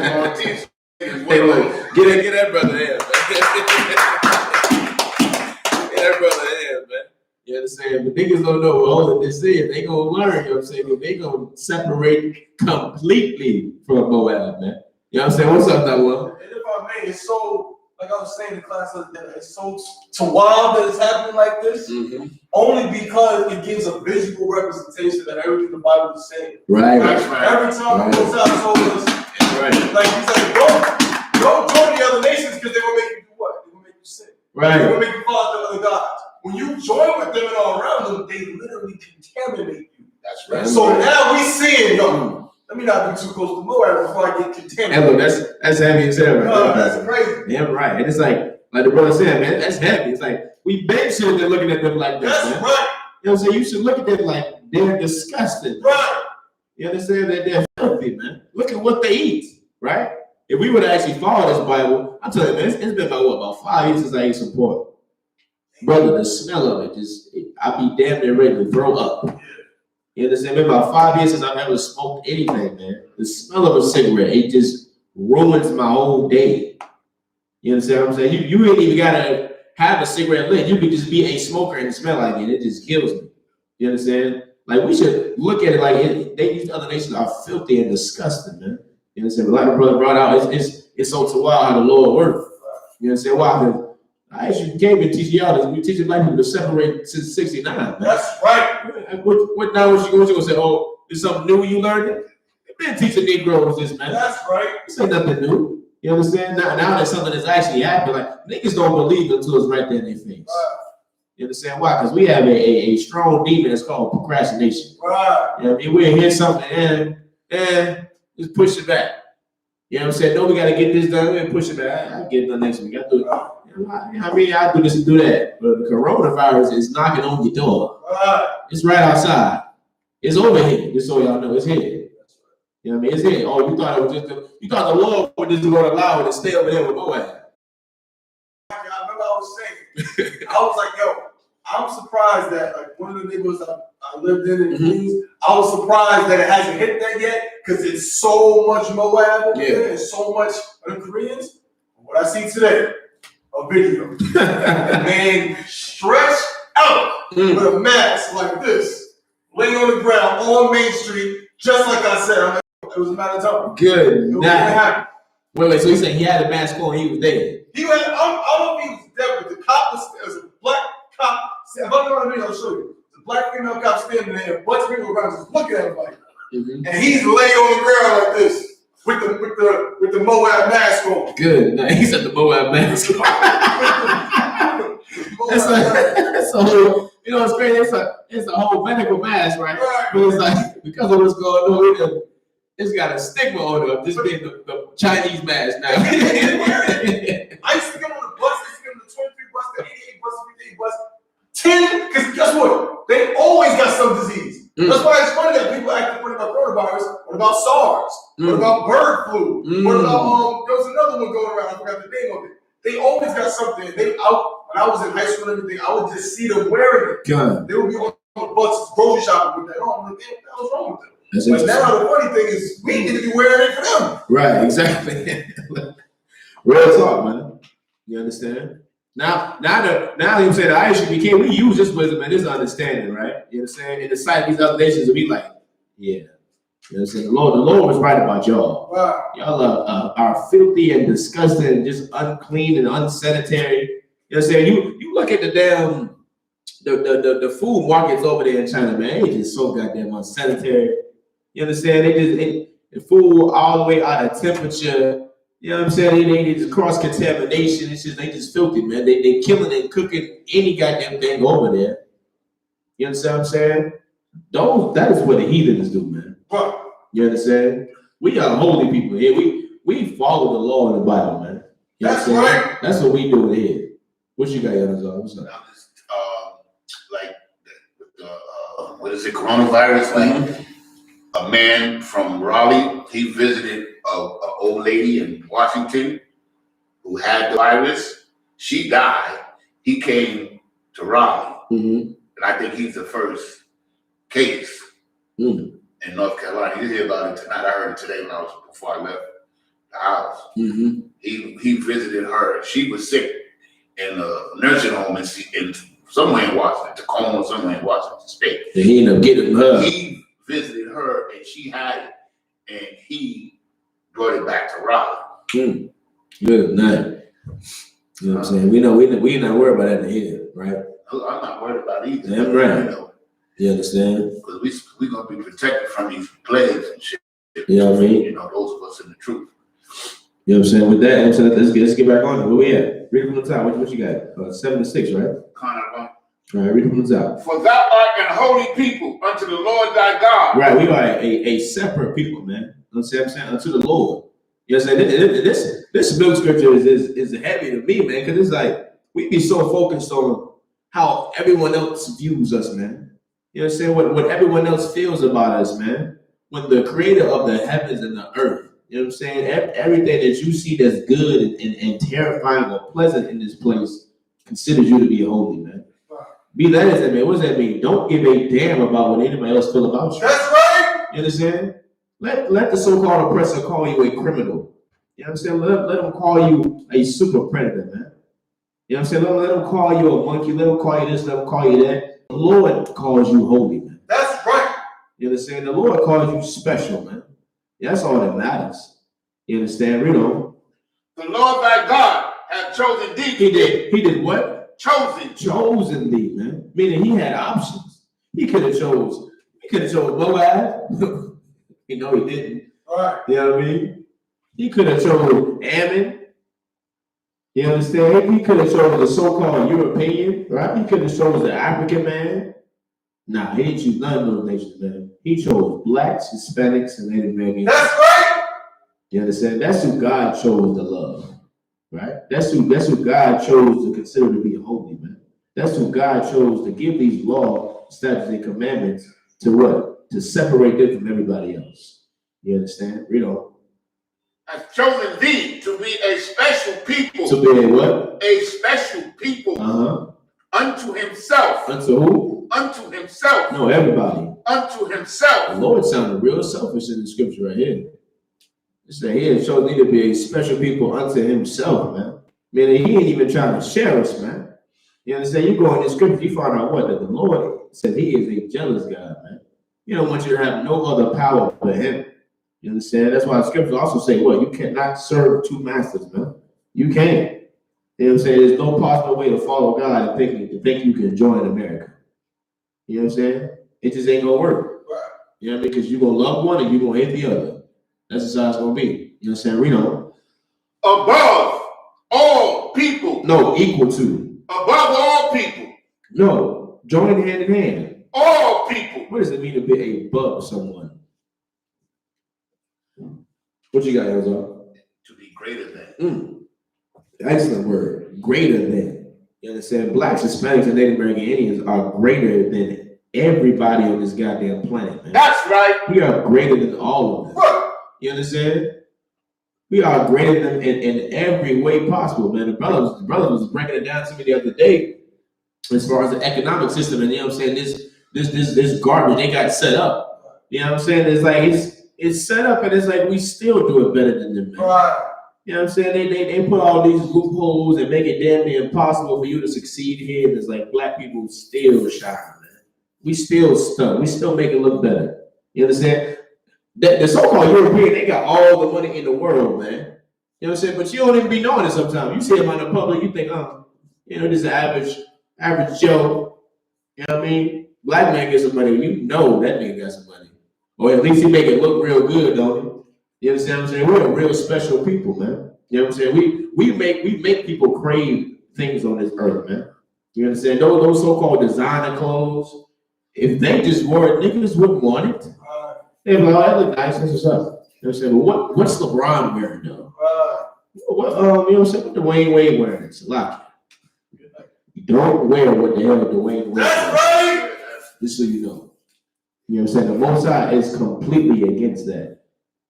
gonna teach them what holy. Get that brother here, man. Get that brother here, man. You understand? The niggas don't know what holiness is. They gonna learn, you know what I'm saying? But they gonna separate completely from Moab, man. You know what I'm saying? What's up, that one? And if I may, it's so, like I was saying in class, it's so wild that it's happening like this, only because it gives a visual representation that everything the Bible is saying. Right. Every time it goes out, it's always, like he said, don't join the other nations because they're gonna make you do what? They're gonna make you sin. Right. They're gonna make you follow the other gods. When you join with them and all around them, they literally contaminate you. That's right. So now we seeing, let me not be too close to Moab before I get contaminated. And look, that's heavy as hell, right? No, that's crazy. Yeah, right. And it's like the brother said, man, that's heavy. It's like we been sitting there looking at them like this. That's man. right. You know what I'm saying? You should look at them like they're disgusting. Right. You understand that they're filthy, man? Look at what they eat, right? If we would actually follow this Bible, I'm telling you, man, it's been about 5 years since I ate some pork. Brother, the smell of it I'd be damn near ready to throw up. You understand? It's been about 5 years since I've ever smoked anything, man. The smell of a cigarette, it just ruins my whole day. You understand what I'm saying? You ain't even gotta have a cigarette lit. You could just be a smoker and smell like it. It just kills me. You understand? Like, we should look at it like these other nations are filthy and disgusting, man. You understand? Like the brother brought out, it's so wild how the Lord works. You understand? Why? Because I actually came and teach y'all this. We teach black people to separate since 69. Man. That's right. What now? What you gonna say? Oh, it's something new you learned? You've been teaching Negroes this, man. That's right. This ain't nothing new. You understand? Now that something that's actually happening, like niggas don't believe until it's right there in their face. Right. You understand why? Because we have a strong demon that's called procrastination. Right. You know what I mean? We'll hear something and just push it back. You know what I'm saying? No, we got to get this done and push it back. I'll get it done next week. I do. I mean, I do this and do that. But the coronavirus is knocking on your door. Right. It's right outside. It's over here. Just so y'all know, it's here. You know what I mean? It's here. Oh, you thought it was you thought the Lord was just going to allow it to stay over there with Moab. I remember I was saying, I was like, yo, I'm surprised that like one of the neighborhoods I lived in Queens, I was surprised that it hasn't hit that yet because it's so much Moab over there and so much of the Koreans. What I see today, a video, a man stretched out with a mask like this, laying on the ground on Main Street, just like I said. I'm like, it was a matter of time. Good. Now, wait, so he said he had a mask on, he was dead. He had, I don't know if he was dead, but the cop was a black cop. If I'm on the video, I'll show you. The black female cop standing there, a bunch of people around just looking at him like, and he's laying on the ground like this with the Moab mask on. Good. No, he said the Moab mask on. That's a whole, you know what's crazy? It's a whole medical mask, right? But it's like, because of what's going on, it's got a stigma on it of this being the Chinese mask now. I used to get on the bus, I used to get on the 23 bus, the 88 bus, the 58 bus, 10, because guess what? They always got some disease. That's why it's funny that people acting funny about coronavirus. What about SARS? What about bird flu? What about there was another one going around, I forgot the name of it. They always got something. When I was in high school and everything, I would just see them wearing it. God. They would be on the bus grocery shopping with that on. I'm like, what the hell's wrong with them? That's But now the funny thing is we need to be wearing it for them. Right, exactly. Real talk, man. You understand? Now you say the ISUPK, we use this wisdom and this understanding, right? You understand? In the sight of these other nations, will be like, yeah. You understand? The Lord was right about y'all. Wow. Y'all are filthy and disgusting and just unclean and unsanitary. You understand? You look at the damn the food markets over there in China, man. It's just so goddamn unsanitary. You understand? The food all the way out of temperature. You know what I'm saying? They just cross contamination. It's just they just filthy, man. They killing and cooking any goddamn thing over there. You understand what I'm saying? That is what the heathens do, man. You understand? We are holy people here. We follow the law in the Bible, man. You That's understand? right. That's what we do here. What you got, Yanazar? What's up? Now, this, like what is it? Coronavirus. Like a man from Raleigh, he visited a old lady in Washington who had the virus. She died. He came to Raleigh, and I think he's the first case in North Carolina. You hear about it tonight. I heard it today before I left the house. He visited her. She was sick in a nursing home in somewhere in Washington, Tacoma, somewhere in Washington State. And he ended up getting her. He visited her, and she had it, and he brought it back to Raleigh. Good night. You know what I'm saying? We not worried about that here, right? I'm not worried about it either. That's right. You know, you understand? because we gonna be protected from these plagues and shit. You know what I mean? You know, those of us in the truth. You know what I'm saying? With that, let's get back on it. Where we at? Read it from the top. What you got? 7 to 6, right? All right, read it from the top. For thou art an holy people unto the Lord thy God. Right, we are a separate people, man. You know what I'm saying? Unto the Lord. You know what I'm saying? This milk scripture is heavy to me, man, because it's like we be so focused on how everyone else views us, man. You know what I'm saying? What everyone else feels about us, man. When the creator of the heavens and the earth, you know what I'm saying? Everything that you see that's good and terrifying or pleasant in this place considers you to be holy, man. Be that as that, man. What does that mean? Don't give a damn about what anybody else feel about you. That's right. You understand? Let the so-called oppressor call you a criminal. You know what I'm saying? Let them call you a super predator, man. You know what I'm saying? Let them call you a monkey. Let them call you this. Let them call you that. The Lord calls you holy, man. That's right. You understand? The Lord calls you special, man. That's all that matters. You understand? You know. The Lord thy God hath chosen thee. He did what? Chosen thee, man. Meaning he had options. He could have chose Moab. You know he didn't. Right. You know what I mean? He could have chosen Ammon. You understand? He could have chosen the so-called European, right? He could have chosen the African man. Nah, he didn't choose none of those nations, man. He chose blacks, Hispanics, and Native Americans. That's right. You understand? That's who God chose to love. Right? That's who God chose to consider to be holy, man. That's who God chose to give these laws, statutes, and commandments to what? To separate them from everybody else. You understand? Read on. I've chosen thee to be a special people. To be a what? A special people. Unto himself. Unto who? Unto himself. No, everybody. Unto himself. The Lord sounded real selfish in the scripture right here. It said he had chosen thee to be a special people unto himself, man. Meaning he ain't even trying to share us, man. You understand? You go in the scripture, you find out what? That the Lord said he is a jealous God, man. He don't want you to have no other power but him. You understand? That's why the scriptures also say, what? You cannot serve two masters, man. You can't. You know what I'm saying? There's no possible way to follow God and think you can join America. You know what I'm saying? It just ain't gonna work. Right. You know what I mean? Because you're gonna love one and you're gonna hate the other. That's just how it's gonna be. You know what I'm saying? Reno. Above all people. No, equal to. Above all people. No, join hand in hand. All people. What does it mean to be above someone? What you got, Elzar? To be greater than. Excellent word. Greater than. You understand? Blacks, Hispanics, and Native American Indians are greater than everybody on this goddamn planet, man. That's right. We are greater than all of them. What? You understand? We are greater than in every way possible, man. The brother was breaking it down to me the other day as far as the economic system, and you know what I'm saying, this garbage they got set up. You know what I'm saying? It's like it's set up, and it's like we still do it better than them, man. Right. You know what I'm saying? They put all these loopholes and make it damn near impossible for you to succeed here. And it's like black people still shine, man. We still stuck. We still make it look better. You understand? The so-called European, they got all the money in the world, man. You know what I'm saying? But you don't even be knowing it sometimes. You see them out in the public, you think, this is an average Joe. You know what I mean? Black man gets some money, you know that nigga got some money. Or at least he make it look real good, don't he? You understand what I'm saying? We're a real special people, man. You know what I'm saying? We make people crave things on this earth, man. You understand? Those so-called designer clothes, if they just wore it, niggas wouldn't want it. They'd be like, oh, that look nice, that's what's up. You know what I'm saying? But what's LeBron wearing though? You know what I'm saying? What Dwayne Wade wearing? It's a lot. You don't wear what the hell Dwayne Wade That's wears. right. Just so you know. You know what I'm saying? The Most High is completely against that.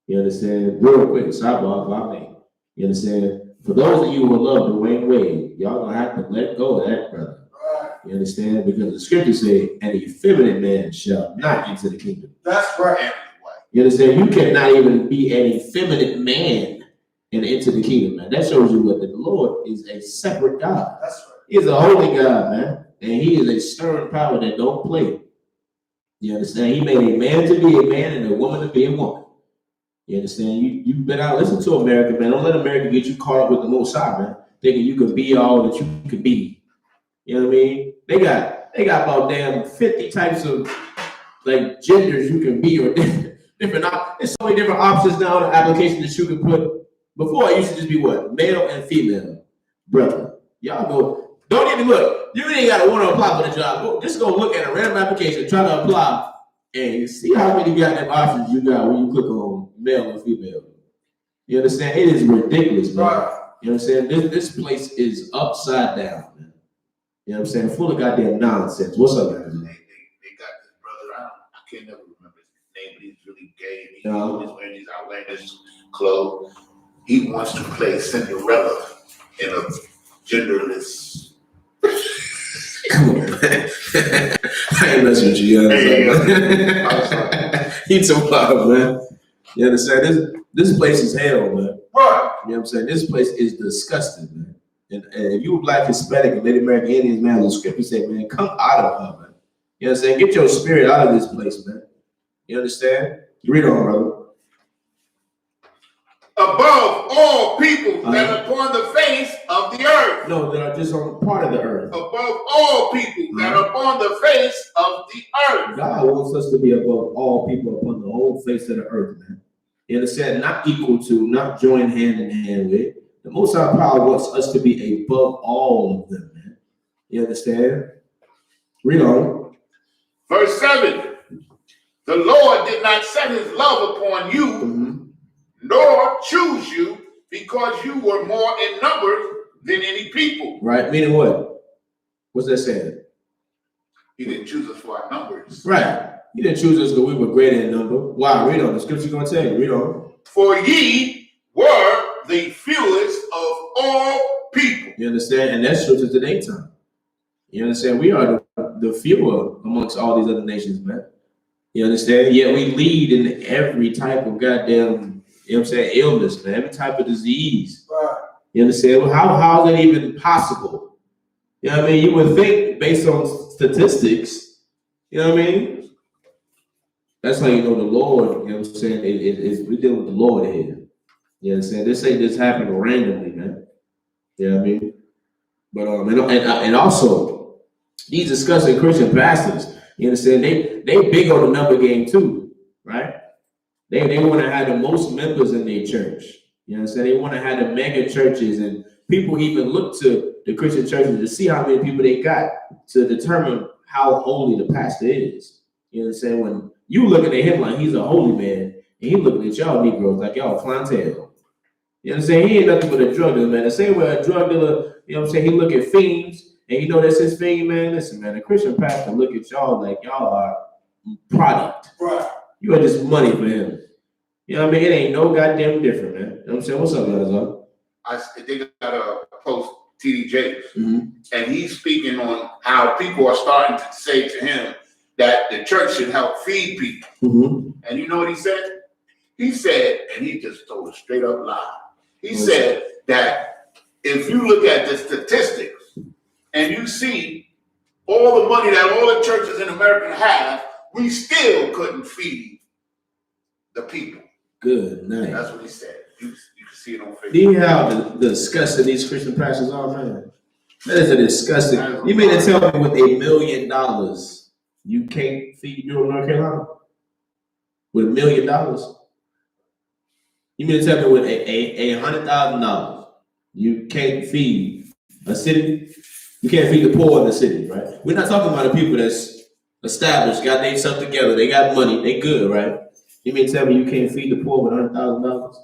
You understand? Real quick, sidebar by me. You understand? For those of you who love Dwayne Wade, y'all gonna have to let go of that, brother. Right. You understand? Because the scriptures say, an effeminate man shall not enter the kingdom. That's right. You understand? You cannot even be an effeminate man and enter the kingdom, man. That shows you what the Lord is a separate God. That's right. He is a holy God, man. And he is a stern power that don't play. You understand? He made a man to be a man and a woman to be a woman. You understand? You better not listen to America, man. Don't let America get you caught up with the Most High, man. Thinking you can be all that you can be. You know what I mean? They got about damn 50 types of like genders you can be, or different. There's so many different options now in the application that you can put. Before it used to just be what? Male and female. Brother, y'all go. Don't even look. You ain't got to want to apply for the job. Just go look at a random application, try to apply, and see how many goddamn options you got when you click on male or female. You understand? It is ridiculous, man. Right. You know what I'm saying? This place is upside down, man. You know what I'm saying? Full of goddamn nonsense. What's up, guys? They got this brother, I can't never remember his name, but he's really gay and he's wearing these outlandish clothes. He wants to play Cinderella in a genderless. Come on, man. I ain't messing with you. He's so loud, man. You understand? This place is hell, man. Right. You know what I'm saying? This place is disgusting, man. And if you were black, Hispanic, and Native American Indians, man, the scripture say, man, come out of her, man. You know what I'm saying? Get your spirit out of this place, man. You understand? Read on, brother. Above all people that are upon the face of the earth. No, that are just on part of the earth. Above all people that are upon the face of the earth. God wants us to be above all people upon the whole face of the earth, man. You understand? Not equal to, not join hand in hand with. The Most High Power wants us to be above all of them, man. You understand? Read on. Verse 7. The Lord did not set his love upon you, nor choose you, because you were more in number than any people. Right? Meaning what? What's that saying? He didn't choose us for our numbers. Right. He didn't choose us because we were greater in number. Why? Read on. The scripture going to tell you. Read on. For ye were the fewest of all people. You understand? And that's true to today's time. You understand? We are the fewer amongst all these other nations, man. You understand? Yet we lead in every type of goddamn, you know what I'm saying, illness, man. Every type of disease. Right. You understand? Well, how is that even possible? You know what I mean? You would think based on statistics, you know what I mean? That's how you know the Lord, you know what I'm saying? We're dealing with the Lord here. You know what I'm saying? This ain't just happening randomly, man. You know what I mean? But and also these discussing Christian pastors, you understand, they big on the number game too, right? They want to have the most members in their church. You know what I'm saying? They want to have the mega churches, and people even look to the Christian churches to see how many people they got to determine how holy the pastor is. You know what I'm saying? When you looking at him like he's a holy man, and he looking at y'all Negroes like y'all clientele. You know what I'm saying? He ain't nothing but a drug dealer, man. The same way a drug dealer, you know what I'm saying, he look at fiends And you know that's his thing, man. Listen, man, the Christian pastor look at y'all like y'all are product. Right. You are just money for him. You know what I mean? It ain't no goddamn different, man. You know what I'm saying? What's up, guys? They got a post TD Jakes, and he's speaking on how people are starting to say to him that the church should help feed people. And you know what he said? He said, and he just told a straight up lie. He said that if you look at the statistics and you see all the money that all the churches in America have, we still couldn't feed the people. Good night. That's what he said. You can see it on Facebook. Do you know how disgusting these Christian pastors are, man? That is a disgusting. You mean to tell me with $1 million you can't feed North Carolina? With $1 million? You mean to tell me with $100,000 you can't feed a city? You can't feed the poor in the city, right? We're not talking about the people that's established, got their stuff together, they got money, they good, right? You mean to tell me you can't feed the poor with $100,000?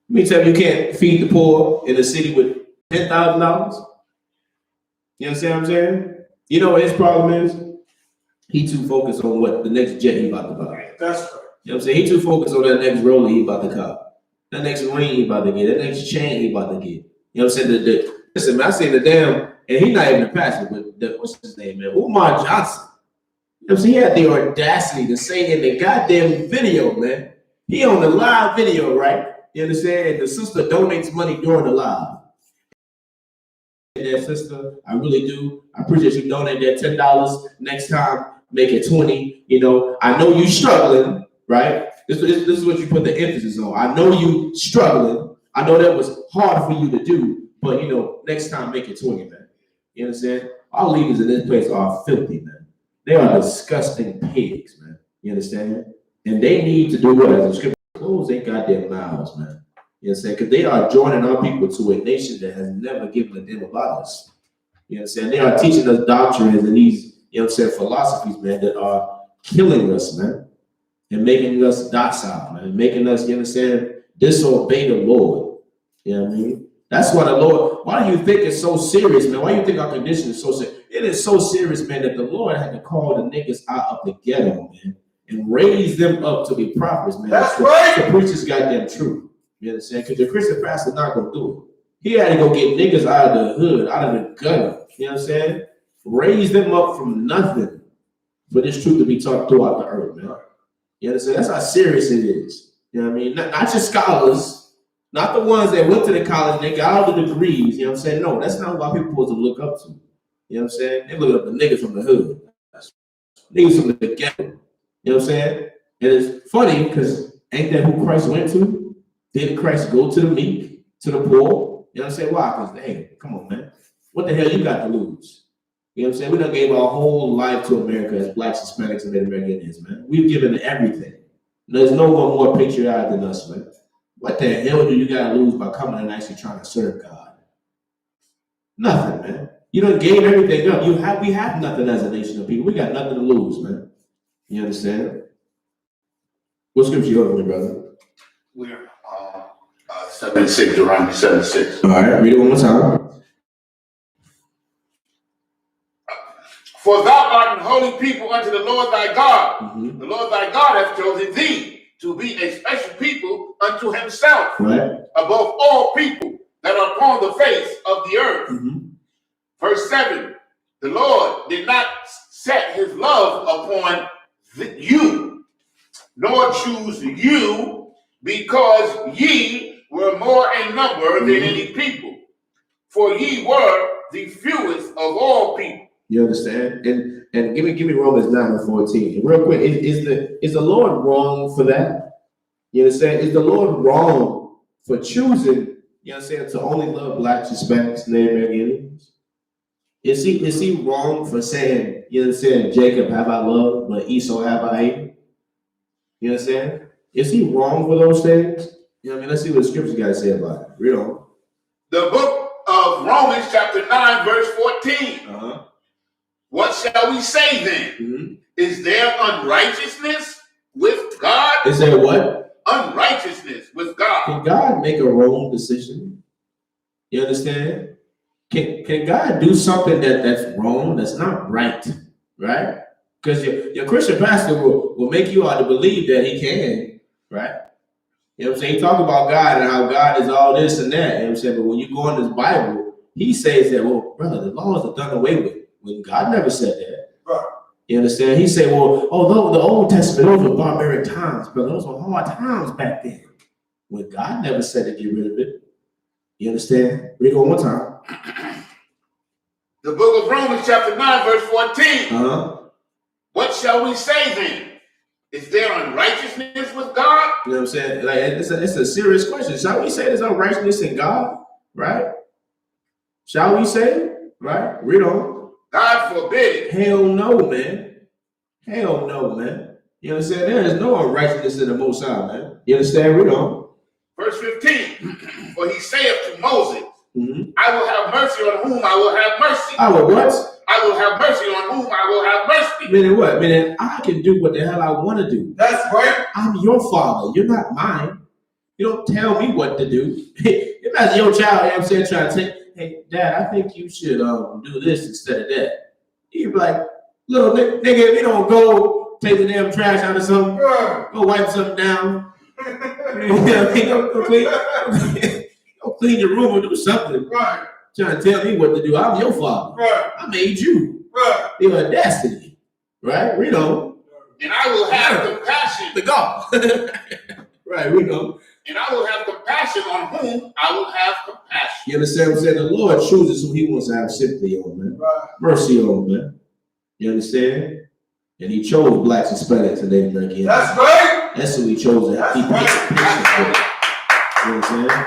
You mean to tell me you can't feed the poor in the city with $10,000? You understand what I'm saying? You know what his problem is? He too focused on what the next jet he about to buy. That's right. You know what I'm saying? He too focused on that next roller he about to cop, that next ring he about to get, that next chain he about to get. You know what I'm saying? Listen, man, I seen the damn, and he's not even a pastor, but what's his name, man? Umar Johnson. You know what I'm saying? He had the audacity to say in the goddamn video, man. He on the live video, right? You understand? And the sister donates money during the live. That sister, I really do. I appreciate you donate that $10. Next time, make it 20. You know, I know you struggling, right? This is what you put the emphasis on. I know you struggling. I know that was hard for you to do, but you know, next time make it 20, man. You understand? Our leaders in this place are filthy, man. They are disgusting pigs, man. You understand? And they need to do what as the scripture close their goddamn mouths, man. You know what I'm saying? Because they are joining our people to a nation that has never given a damn about us. You know what I'm saying? They are teaching us doctrines and these, you know what I'm saying, philosophies, man, that are killing us, man. And making us docile, man. Making us, you understand, disobey the Lord. You know what I mean? That's why the Lord, why do you think it's so serious, man? Why do you think our condition is so serious? It is so serious, man, that the Lord had to call the niggas out of the ghetto, man, and raise them up to be prophets, man. That's right. To preach this goddamn truth. You understand? Because the Christian pastor not gonna do it. He had to go get niggas out of the hood, out of the gutter. You know what I'm saying? Raise them up from nothing for this truth to be taught throughout the earth, man. You understand? That's how serious it is. You know what I mean? Not just scholars, not the ones that went to the college, they got all the degrees. You know what I'm saying? No, that's not what people supposed to look up to. You know what I'm saying? They look up to niggas from the hood. Niggas from the ghetto. You know what I'm saying? And it's funny because ain't that who Christ went to? Did Christ go to the meek, to the poor? You know what I'm saying? Why? Because, hey, come on, man. What the hell you got to lose? You know what I'm saying? We done gave our whole life to America as blacks, Hispanics, and Native Americans, man. We've given everything. There's no one more patriotic than us, man. What the hell do you got to lose by coming and actually trying to serve God? Nothing, man. You done gave everything up. We have nothing as a nation of people. We got nothing to lose, man. You understand? What scripture you over me, brother? We're 76, around 76. All right, read it one more time. For thou art an holy people unto the Lord thy God. The Lord thy God hath chosen thee to be a special people unto himself, right, above all people that are upon the face of the earth. Verse 7, the Lord did not set his love upon you, nor choose you, because ye were more in number than any people, for ye were the fewest of all people. You understand? And give me Romans 9:14. Real quick, is the Lord wrong for that? You understand? Is the Lord wrong for choosing, you understand, to only love blacks, Hispanics, Native Americans? Is he wrong for saying, you understand, Jacob have I loved, but Esau have I hated? You understand? Is he wrong for those things? You know what I mean? Let's see what the scriptures got to say about it. Read on. The book of Romans, chapter 9, verse 14. What shall we say then? Is there unrighteousness with God? Is there what? Unrighteousness with God. Can God make a wrong decision? You understand? Can God do something that's wrong, that's not right? Right? Because your Christian pastor will make you out to believe that he can, right? You know what I'm saying? He talk about God and how God is all this and that. You know what I'm saying? But when you go in this Bible, he says that, well, brother, the laws are done away with. When God never said that. Right. You understand? He said, well, although the Old Testament, those were barbaric times, brother. Those were hard times back then. When God never said to get rid of it. You understand? Read it one more time. The book of Romans, chapter 9, verse 14. Uh-huh. What shall we say then? Is there unrighteousness with God? You know what I'm saying? Like it's a serious question. Shall we say there's unrighteousness in God? Right? Shall we say? Right? Read on. God forbid. Hell no, man. Hell no, man. You understand? There is no unrighteousness in the Most High, man. You understand? Read on. Verse 15. For he saith to Moses, I will have mercy on whom I will have mercy. I will what? I will have mercy on whom I will have mercy. Meaning what? Meaning I can do what the hell I want to do. That's right. I'm your father. You're not mine. You don't tell me what to do. You're not your child, you know what I'm saying, trying to say, hey, Dad, I think you should do this instead of that. You'd be like, little nigga, if you don't go take the damn trash out of something, go wipe something down. You know what I mean? Go clean your room or do something. Right. Trying to tell me what to do. I'm your father. Right. I made you. Right. Your audacity. Right? Read on. And I will have compassion. The God. Right, read on. And I will have compassion on whom I will have compassion. You understand what I'm saying? The Lord chooses who he wants to have sympathy on, man. Right. Mercy on, man. You understand? And he chose blacks and Hispanics and Native Americans. That's right. That's who he chose to keep patience with. You know what I'm saying?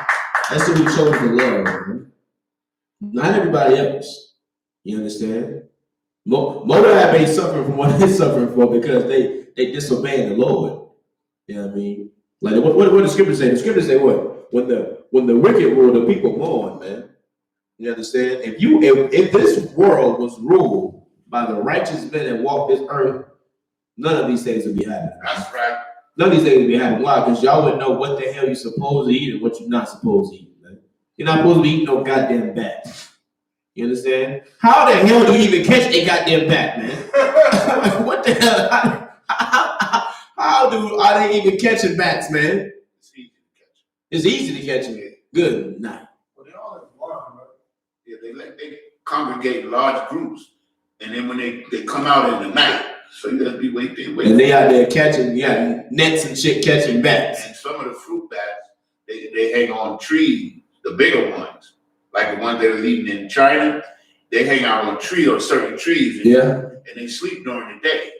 That's who he chose to love, man. Not everybody else. You understand? Moab ain't suffering from what they're suffering for because they disobeying the Lord. You know what I mean? Like what the scripture say? The scripture say what? When the wicked rule, the people mourn, man. You understand? If this world was ruled by the righteous men that walk this earth, none of these things would be happening. That's right. None of these things would be happening. Why? Because y'all would know what the hell you're supposed to eat and what you're not supposed to eat, man. You're not supposed to be eating no goddamn bat. You understand? How the hell do you even catch a goddamn bat, man? What the hell? How are they even catching bats, man? It's easy to catch. It's easy to catch them. Good night. Well, they all have one, right? Yeah, they congregate in large groups, and then when they come out in the night, so you gotta be waiting. And they out there catching, nets and shit catching bats. And some of the fruit bats, they hang on trees, the bigger ones, like the ones they were eating in China. They hang out on certain trees, and they sleep during the day.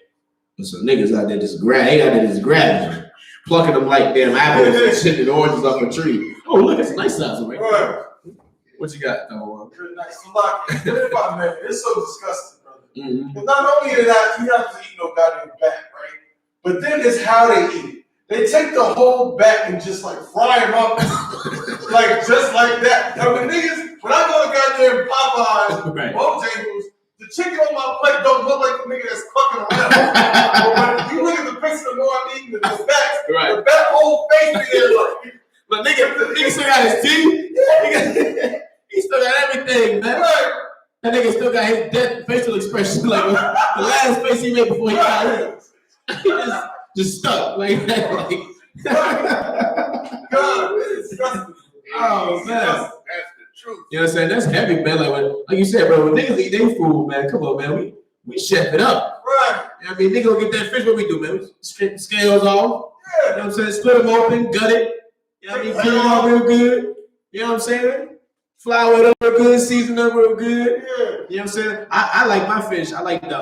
And so niggas out there just grabbing, plucking them like damn apples and shit and oranges off a tree. Oh, look, it's a nice size one. Right. What you got, though? Very nice. So, like, think about it, man. It's so disgusting, brother. Mm-hmm. Because not only that, you have to eat no goddamn bat, right? But then it's how they eat it. They take the whole bat and just like fry them up, like just like that. Now, when I go to goddamn Popeyes, Right. Bojangles, the chicken on my plate don't look like the nigga that's clucking around. But when you look at the picture of more I'm eating the bat, Right. the bat whole face be there like. But nigga still got his teeth. He still got everything, man. Right. That nigga still got his dead facial expression, like the last face he made before he got hit. He just stuck like that. Like. God, it's disgusting. Oh, man. That's the truth. You know what I'm saying? That's heavy, man. Like you said, bro, when niggas eat their food, man, come on, man. We chef it up. Right. You know what I mean? Niggas gonna get that fish, what we do, man? We strip the scales off. Yeah. You know what I'm saying? Split them open, gut it. You know what I mean? Clean them out real good. You know what I'm saying? Flour it up real good, season it up real good. Yeah. You know what I'm saying? I like my fish. I like the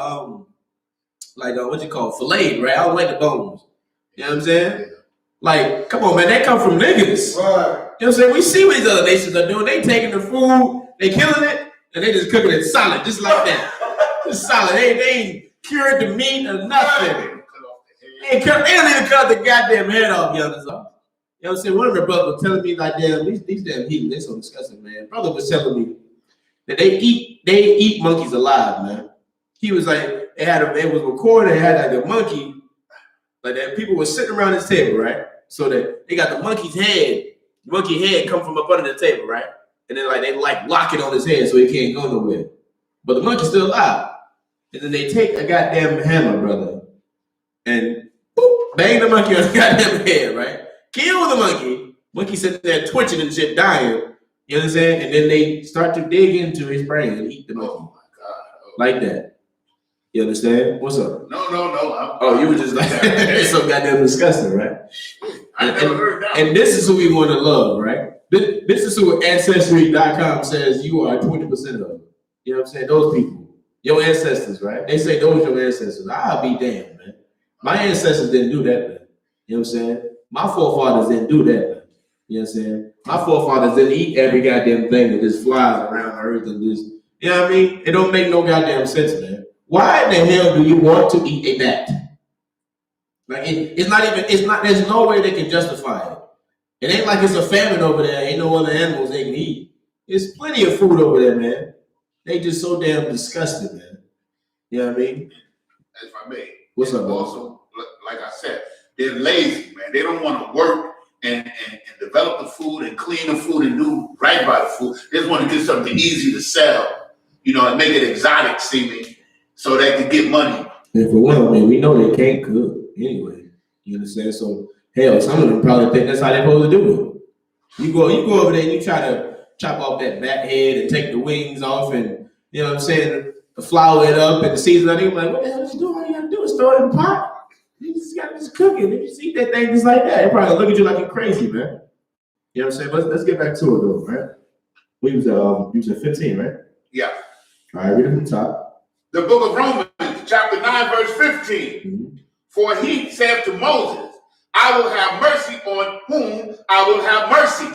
what you call fillet, right? I don't like the bones. You know what I'm saying? Like, come on, man, they come from niggas. Right. You know what I'm saying? We see what these other nations are doing. They taking the food, they killing it, and they just cooking it solid, just like that. Just solid. They ain't cured the meat or nothing. They don't even cut the goddamn head off, young as all. You know what I'm saying? One of the brothers was telling me like, damn, these damn heathens, they're so disgusting, man. Brother was telling me that they eat monkeys alive, man. He was like, they was recording, they had like a monkey, like that people were sitting around this table, right? So that they got the monkey's head, come from up under the table, right? and then like they like lock it on his head so he can't go nowhere. But the monkey's still alive. And then they take a goddamn hammer, brother, and boop, bang the monkey on the goddamn head, right? Kill the monkey. Monkey sitting there twitching and shit, dying. You understand? And then they start to dig into his brain and eat the monkey. Oh my God. Oh. Like that. You understand? What's up? No. You were just like, it's so goddamn disgusting, right? I never heard that. And this is who we want to love, right? This is who Ancestry.com says you are 20% of. You know what I'm saying? Those people. Your ancestors, right? They say those are your ancestors. I'll be damned, man. My ancestors didn't do that, man. You know what I'm saying? My forefathers didn't do that, man. You know what I'm saying? My forefathers didn't eat every goddamn thing that just flies around the earth and just, you know what I mean? It don't make no goddamn sense, man. Why in the hell do you want to eat a bat? Like there's no way they can justify it. It ain't like it's a famine over there. Ain't no other animals they can eat. There's plenty of food over there, man. They just so damn disgusted, man. You know what I mean? If I may. What's up, also, like I said, they're lazy, man. They don't want to work and develop the food and clean the food and do right by the food. They just want to get something easy to sell, and make it exotic seeming so they can get money. And for one, man, we know they can't cook anyway. You understand? So, hell, some of them probably think that's how they're supposed to do it. You go over there and you try to chop off that bat head and take the wings off and, you know what I'm saying, flour it up and the season it. Like, what the hell did you do? All you gotta do is throw it in the pot. You just gotta cook it. If you see that thing just like that, they probably look at you like you're crazy, man. You know what I'm saying? But let's get back to it though, right? We was at 15, right? Yeah. All right, read it from the top. The book of Romans, chapter 9, verse 15. Mm-hmm. For he said to Moses, I will have mercy on whom I will have mercy.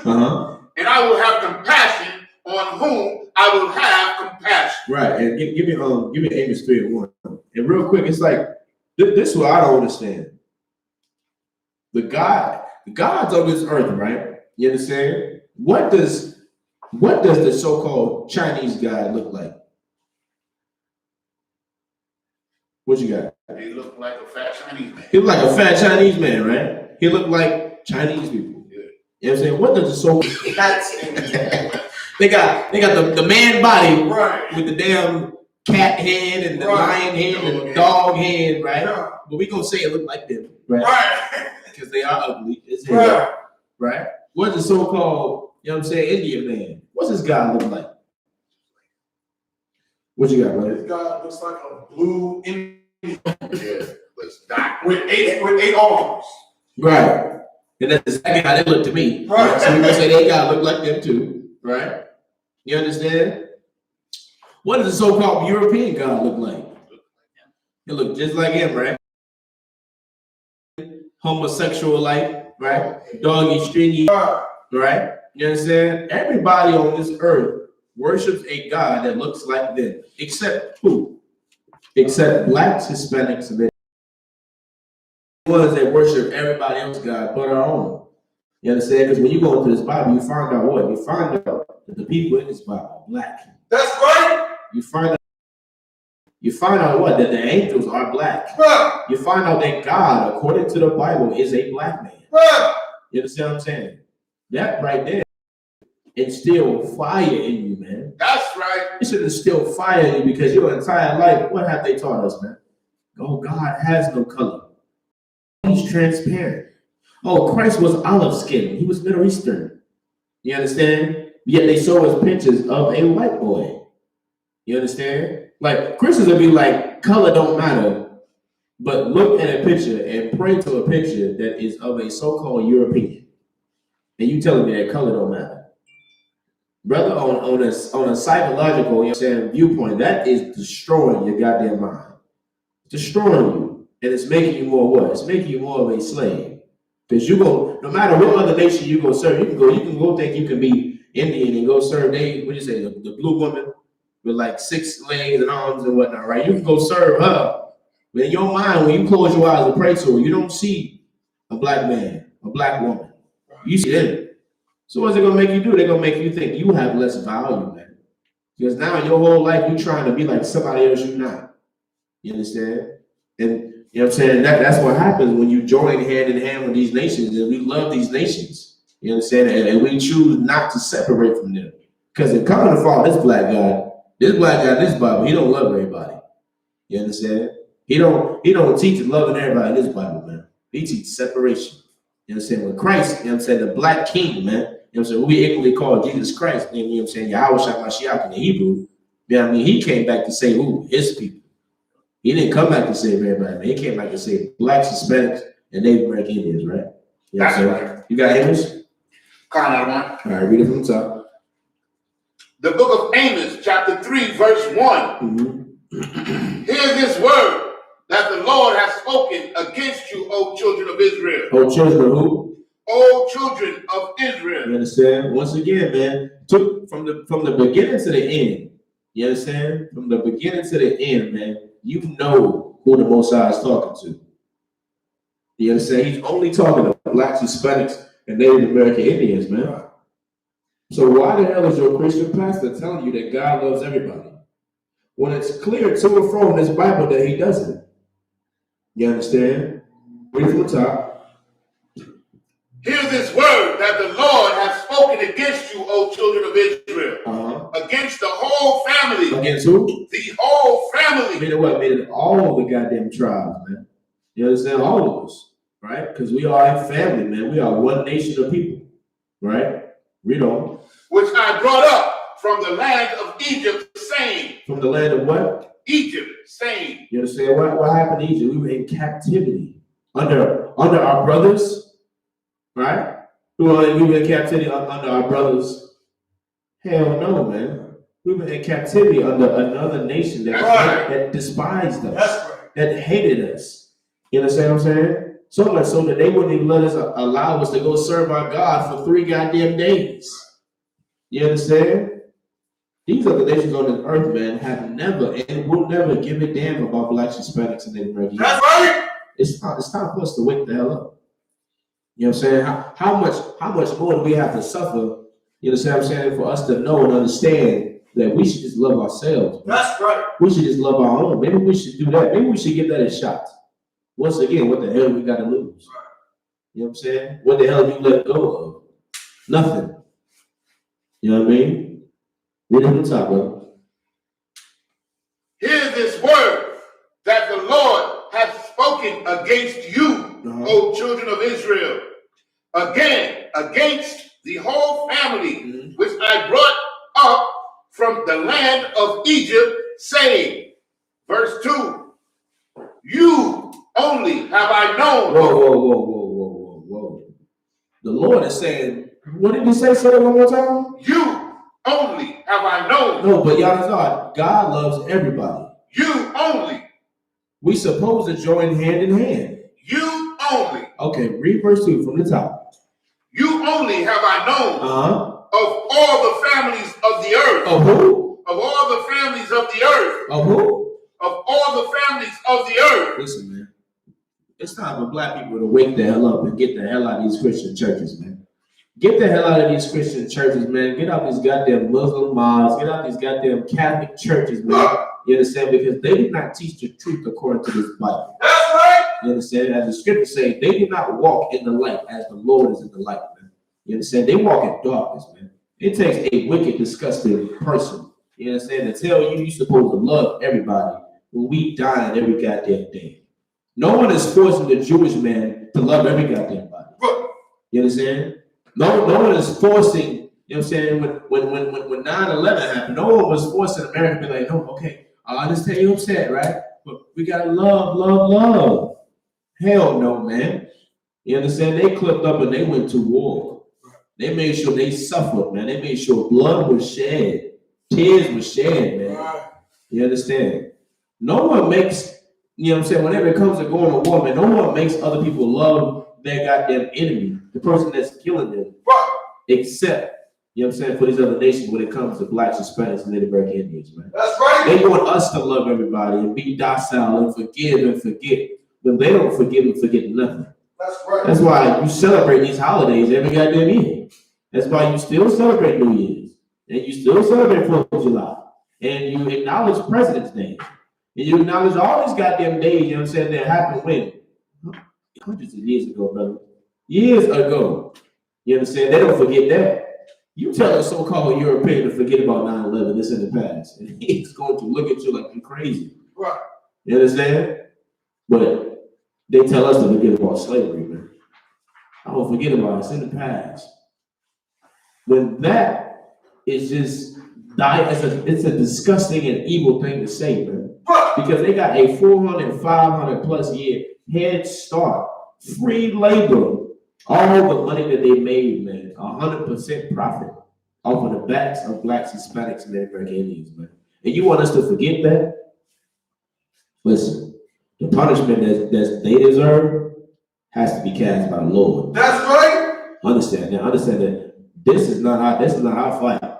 And I will have compassion on whom I will have compassion. Right, and give me Amos 3:1. And real quick, it's like this is what I don't understand. The gods of this earth, right? You understand? What does the so-called Chinese God look like? What you got? He looked like a fat Chinese man. He looked like a fat Chinese man, right? He looked like Chinese people. Yeah. You know what I'm saying? What does the so They got the man body right with the damn cat head and the lion head and the dog head, right? Yeah. But we gonna say it look like them, right? Right. Because they are ugly as hell, right? What's the so-called, you know what I'm saying, Indian man? What's this guy look like? What you got, brother? This guy looks like a blue Indian with eight arms. Right. And that's exactly how they look to me. Right. So we gonna say they gotta look like them too, right? You understand? What does the so-called European God look like? It look just like him, right? Homosexual like, right? Doggy, stringy, right? You understand? Everybody on this earth worships a God that looks like them, except who? Except blacks, Hispanics, and the ones that worship everybody else's God but our own. You understand? Because when you go into this Bible, you find out what? You find out that the people in this Bible are black. That's right. You find out what? That the angels are black. Right. You find out that God, according to the Bible, is a black man. Right. You understand what I'm saying? That right there instill fire in you, man. That's right. It should instill fire in you because your entire life, what have they taught us, man? Oh, God has no color. He's transparent. Oh, Christ was olive skin. He was Middle Eastern. You understand? Yet they show us pictures of a white boy. You understand? Like, Christians will be like, color don't matter. But look at a picture and pray to a picture that is of a so-called European. And you telling me that color don't matter. Brother, on a psychological, you know what I'm saying, viewpoint, that is destroying your goddamn mind. Destroying you. And it's making you more what? It's making you more of a slave. Because you go, no matter what other nation you go serve, you can go think you can be Indian and go serve the blue woman with like 6 legs and arms and whatnot, right? You can go serve her. But in your mind, when you close your eyes and pray to her, you don't see a black man, a black woman. You see them. So what's it gonna make you do? They're gonna make you think you have less value, man. Because now your whole life you trying to be like somebody else you're not. You understand? And you know what I'm saying? That's what happens when you join hand in hand with these nations, and we love these nations. You understand? And we choose not to separate from them. Because if coming to follow this black guy, this Bible, he don't love everybody. You understand? He don't teach loving everybody in this Bible, man. He teaches separation. You understand? With Christ, you know what I'm saying, the black king, man. You know what I'm saying? We equally call Jesus Christ, you know what I'm saying? Yahweh Mashiach in the Hebrew. You know what I mean? He came back to save who? His people. He didn't come back to save everybody, man. He came back to save blacks, Hispanics, and Native American Indians, right? You know what I'm saying? Right. You got Amos? Kind of one. All right, read it from the top. The book of Amos, chapter 3, verse 1. Mm-hmm. Hear this word that the Lord has spoken against you, O children of Israel. O children of who? O children of Israel. You understand? Once again, man, took from the beginning to the end. You understand? From the beginning to the end, man, you know who the Most High is talking to. You understand? He's only talking to blacks, Hispanics, and Native American Indians, man. So why the hell is your Christian pastor telling you that God loves everybody when it's clear to and from this Bible that he doesn't? You understand? Read from the top. Hear this word that the Lord has spoken against you, O children of Israel. Against the whole family. Against who? The whole family. Meaning what? Meaning all the goddamn tribes, man. You understand? All of us, right? Because we are a family, man. We are one nation of people, right? Read on. Which I brought up from the land of Egypt, saying. From the land of what? Egypt, saying. You understand? What happened to Egypt? We were in captivity under our brothers, right? We were in captivity under our brothers. Hell no, man. We were in captivity under another nation that despised us, that hated us. You understand what I'm saying? So much so that they wouldn't even allow us to go serve our God for 3 goddamn days. You understand? These other nations on this earth, man, have never and will never give a damn about blacks, Hispanics, and Native Americans. That's right. It's time for us to wake the hell up. You know what I'm saying? How much more do we have to suffer? You understand what I'm saying? For us to know and understand that we should just love ourselves. Man. That's right. We should just love our own. Maybe we should do that. Maybe we should give that a shot. Once again, what the hell we got to lose? You know what I'm saying? What the hell do you let go of? Nothing. You know what I mean? Read it from the top, brother. Hear this word that the Lord hath spoken against you, O children of Israel. Again, against the whole family, which I brought up from the land of Egypt, saying, verse 2, you only have I known. Whoa. The Lord is saying, what did he say? Say it one more time. You only have I known. No, but y'all thought God loves everybody. You only. We supposed to join hand in hand. You only. Okay, read verse 2 from the top. You only have I known of all the families of the earth. Of who? Of all the families of the earth. Of who? Of all the families of the earth. Listen, man. It's time for black people to wake the hell up and get the hell out of these Christian churches, man. Get the hell out of these Christian churches, man. Get out these goddamn Muslim mosques. Get out these goddamn Catholic churches, man. You understand? Because they did not teach the truth according to this Bible. That's right. You understand? As the scriptures say, they did not walk in the light as the Lord is in the light, man. You understand? They walk in darkness, man. It takes a wicked, disgusting person, you understand, to tell you you're supposed to love everybody when we dying every goddamn day. No one is forcing the Jewish man to love every goddamn body. You understand? No one is forcing, you know what I'm saying, when 9/11 happened, no one was forcing America to be like, no, okay, I understand you're upset, right? But we gotta love. Hell no, man. You understand? They clipped up and they went to war. They made sure they suffered, man. They made sure blood was shed. Tears were shed, man. You understand? No one makes, you know what I'm saying, whenever it comes to going to war, man, no one makes other people love their goddamn enemy, the person that's killing them, except, you know what I'm saying, for these other nations when it comes to blacks, Hispanics, and Native American Indians, man. That's right. They want us to love everybody and be docile and forgive and forget, but they don't forgive and forget nothing. That's right. That's why you celebrate these holidays every goddamn year. That's why you still celebrate New Year's, and you still celebrate 4th of July, and you acknowledge President's Day, and you acknowledge all these goddamn days, you know what I'm saying, that happened when? Hundreds of years ago, brother. Years ago. You understand? They don't forget that. You tell a so-called European to forget about 9/11, it's in the past. And he's going to look at you like you're crazy. Right. You understand? But they tell us to forget about slavery, man. I don't forget about it. It's in the past. When that is just it's a disgusting and evil thing to say, man. Because they got a 400, 500 plus year head start, free labor, all the money that they made, man, 100% profit off of the backs of blacks, Hispanics, and American Indians, man. And you want us to forget that? Listen, the punishment that they deserve has to be cast by the Lord. That's right. Understand that this is not our fight.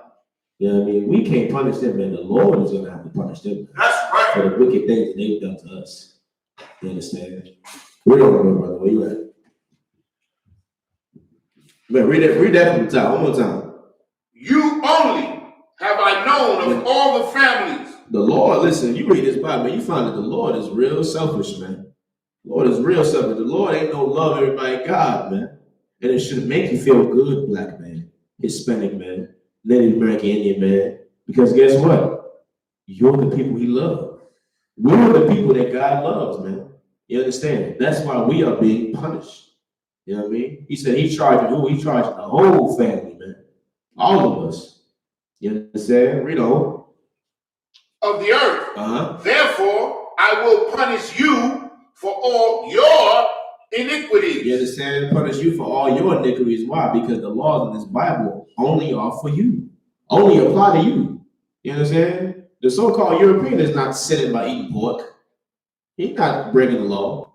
You know what I mean? We can't punish them, man. The Lord is gonna have to punish them. That's right. For the wicked things that they've done to us. You understand? Read on, brother. Where you at? Man, read that from the top. One more time. You only have I known of all the families. The Lord, listen, you read this Bible, man, you find that the Lord is real selfish, man. The Lord is real selfish. The Lord ain't no love everybody God, man. And it should make you feel good, black man, Hispanic man, Native American Indian man. Because guess what? You're the people he loves. We're the people that God loves, man. You understand? That's why we are being punished. You know what I mean? He said he's charging who? He's charging the whole family, man. All of us. You understand? Read on. Of the earth. Therefore, I will punish you for all your iniquities. You understand? Punish you for all your iniquities. Why? Because the laws in this Bible only are for you. Only apply to you. You understand? The so-called European is not sinning by eating pork. He's not breaking the law.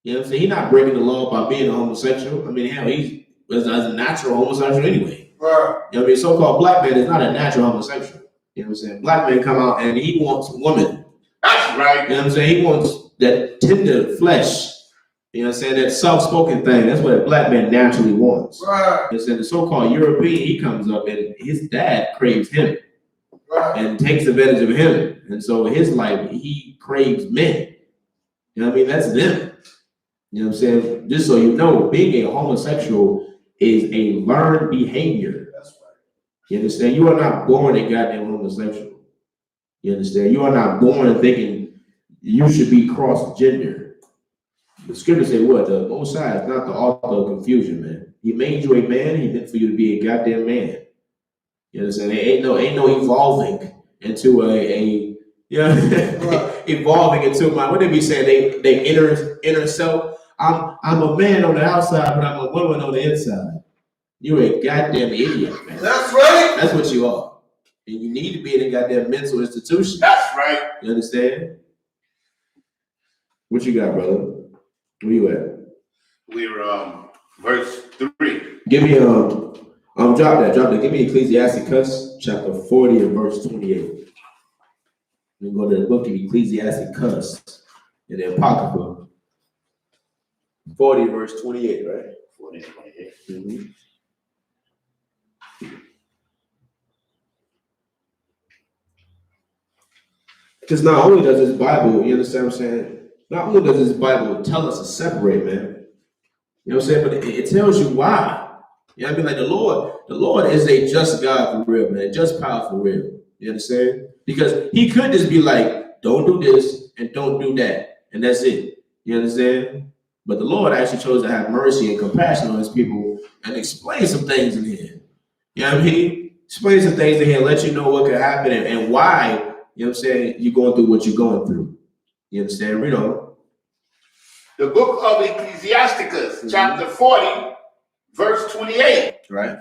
You know what I'm saying? He's not breaking the law by being a homosexual. I mean, hell, he's a natural homosexual anyway. Right. You know what I mean? So-called black man is not a natural homosexual. You know what I'm saying? Black man come out and he wants woman. That's right. You know what I'm saying? He wants that tender flesh. You know what I'm saying? That soft-spoken thing. That's what a black man naturally wants. Right. You know what I'm saying? The so-called European, he comes up and his dad craves him. Right. And takes advantage of him. And so his life, he craves men. You know what I mean? That's them. You know what I'm saying? Just so you know, being a homosexual is a learned behavior. That's right. You understand? You are not born a goddamn homosexual. You understand? You are not born thinking you should be cross-gender. The scripture say what? The Most High is not the author of confusion, man. He made you a man. He meant for you to be a goddamn man. You understand? Ain't no evolving into a right. Evolving into what they be saying? They inner self. I'm a man on the outside, but I'm a woman on the inside. You're a goddamn idiot, man. That's right. That's what you are. And you need to be in a goddamn mental institution. That's right. You understand? What you got, brother? Where you at? We're verse 3. Give me drop that. Give me Ecclesiasticus chapter 40 and verse 28. We go to the book of Ecclesiasticus in the Apocrypha. 40 verse 28, right? 40 and 28. Mm-hmm. Because not only does this Bible, you understand what I'm saying? Not only does this Bible tell us to separate, man. You know what I'm saying? But it tells you why. You know what I mean? Like the Lord is a just God for real, man. A just power for real. You understand? Because he could just be like, don't do this and don't do that. And that's it. You understand? But the Lord actually chose to have mercy and compassion on his people and explain some things in here. You know what I mean? Explain some things in here, let you know what could happen and why, you know what I'm saying, you're going through what you're going through. You understand? Read on. The book of Ecclesiasticus, chapter 40, verse 28. Right.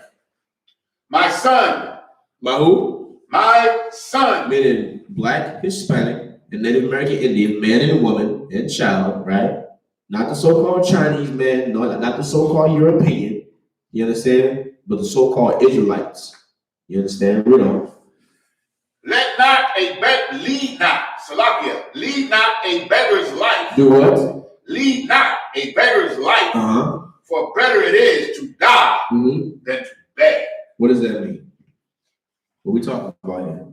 My son. My who? My son. Meaning black, Hispanic, and Native American Indian, man and woman and child, right? Not the so-called Chinese man, no, not the so-called European. You understand? But the so-called Israelites. You understand? Read on. Lead not Salakia, lead not a beggar's life. Do what? Lead not a beggar's life. Uh-huh. For better it is to die than to beg. What does that mean? What we talking about here?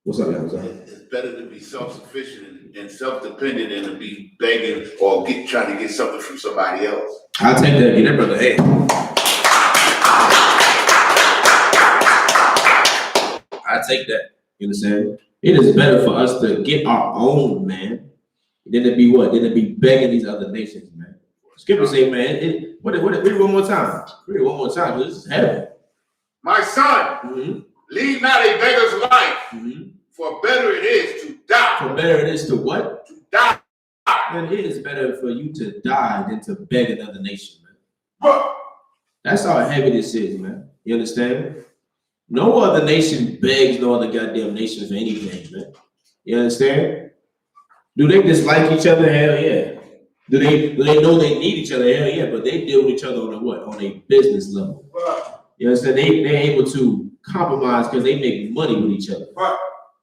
What's up, y'all? It's better to be self-sufficient and self-dependent than to be begging or trying to get something from somebody else. I'll take that. Get that brother. Hey. take that. You understand? It is better for us to get our own, man, than to be what? Than to be begging these other nations, man. Scripture say, man, read it one more time. Read it one more time. This is heaven. My son, lead not a beggar's life, for better it is to die. For better it is to what? To die. And it is better for you to die than to beg another nation, man. That's how heavy this is, man. You understand? No other nation begs no other goddamn nation for anything, man. You understand? Do they dislike each other? Hell yeah. Do they know they need each other? Hell yeah. But they deal with each other on a what? On a business level. You understand? They're able to compromise because they make money with each other.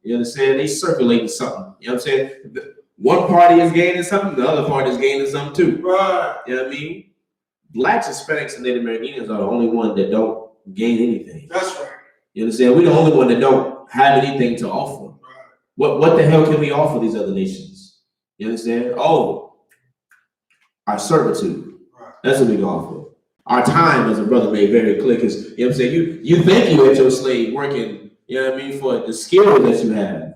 You understand? They circulating something. You know what I'm saying? One party is gaining something, the other party is gaining something too. Right. You know what I mean? Blacks, Hispanics, and Native Americans are the only ones that don't gain anything. That's right. You understand? We're the only one that don't have anything to offer. Right. What the hell can we offer these other nations? You understand? Oh, our servitude. Right. That's what we can offer. Our time, as a brother made very clear, because you know what I'm saying, you think you at your slave working, you know what I mean, for the skill that you have.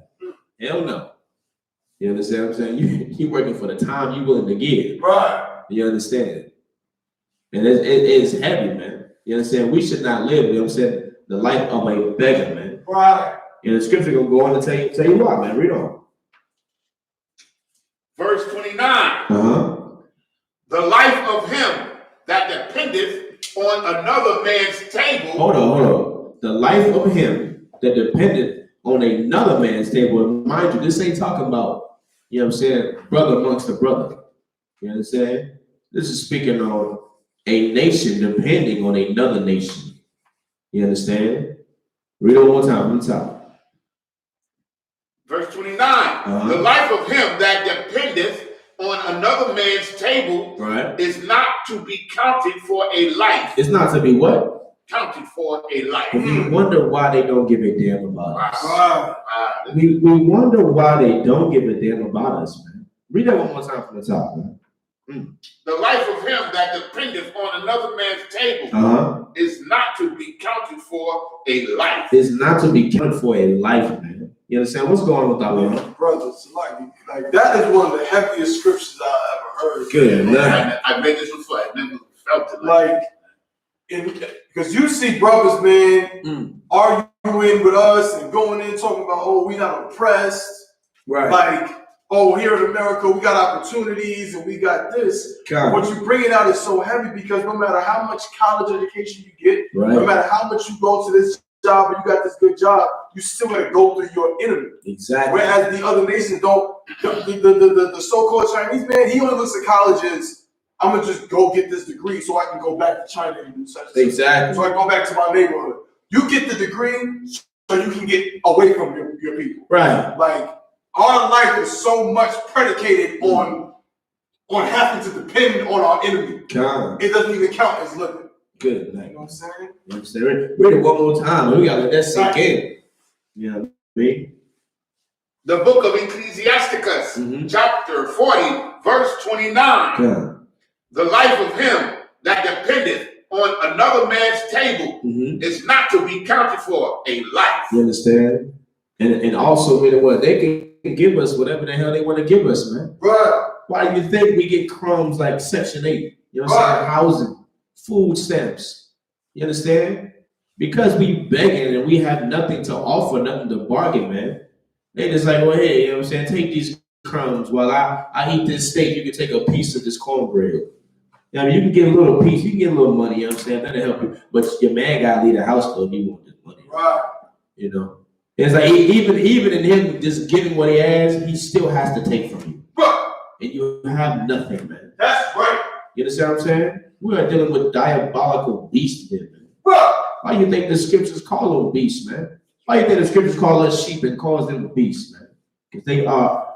Hell no. You understand what I'm saying? You working for the time you willing to give. Right. You understand? And it is heavy, man. You understand? We should not live, you know what I'm saying, the life of a beggar, man. Right. And the scripture gonna go on to tell you why, man. Read on. Verse 29. The life of him that dependeth on another man's table. Hold on. The life of him that dependeth on another man's table. And mind you, this ain't talking about, you know what I'm saying, brother amongst the brother. You understand? This is speaking on a nation depending on another nation. You understand? Read it one more time from the top. Verse 29. The life of him that dependeth on another man's table is not to be counted for a life. It's not to be what? Counted for a life. We wonder why they don't give a damn about us. We wonder why they don't give a damn about us, man. Read that one more time from the top, man. The life of him that dependeth on another man's table is not to be counted for a life. It's not to be counted for a life, man. You understand? What's going on with that, man? Brothers, like that is one of the heaviest scriptures I ever heard. Good, man. I read this before. I never felt it like because you see brothers, man, arguing with us and going in talking about, oh, we not oppressed. Right. Like, oh, here in America, we got opportunities and we got this. What you bring it out is so heavy because no matter how much college education you get, no matter how much you go to this job and you got this good job, you still got to go through your enemy. Exactly. Whereas the other nations don't. The so-called Chinese man, he only looks at college as, I'm gonna just go get this degree so I can go back to China and do such. Exactly. So I go back to my neighborhood. You get the degree so you can get away from your people. Right. Like, our life is so much predicated on having to depend on our enemy. It doesn't even count as living. Good. You know what I'm saying? You know what I'm saying? Read it one more time. We gotta let that sink in. You know what I mean? The book of Ecclesiasticus, chapter 40, verse 29. The life of him that dependeth on another man's table is not to be counted for a life. You understand? And also, you know what? They can give us whatever the hell they want to give us, man. Right. Why do you think we get crumbs like Section 8? You know what I'm saying? Housing, food stamps. You understand? Because we begging and we have nothing to offer, nothing to bargain, man. They just like, well, hey, you know what I'm saying? Take these crumbs while I eat this steak. You can take a piece of this cornbread. I mean, you can get a little piece, you can get a little money, you know what I'm saying? That'll help you. But your man gotta leave the house though, he want this money. Right. You know? It's like even in him just giving what he has, he still has to take from you. Right. And you have nothing, man. That's right. You understand what I'm saying? We are dealing with diabolical beasts here, man. Right. Why do you think the scriptures call them beasts, man? Why do you think the scriptures call us sheep and calls them beasts, man? Because they are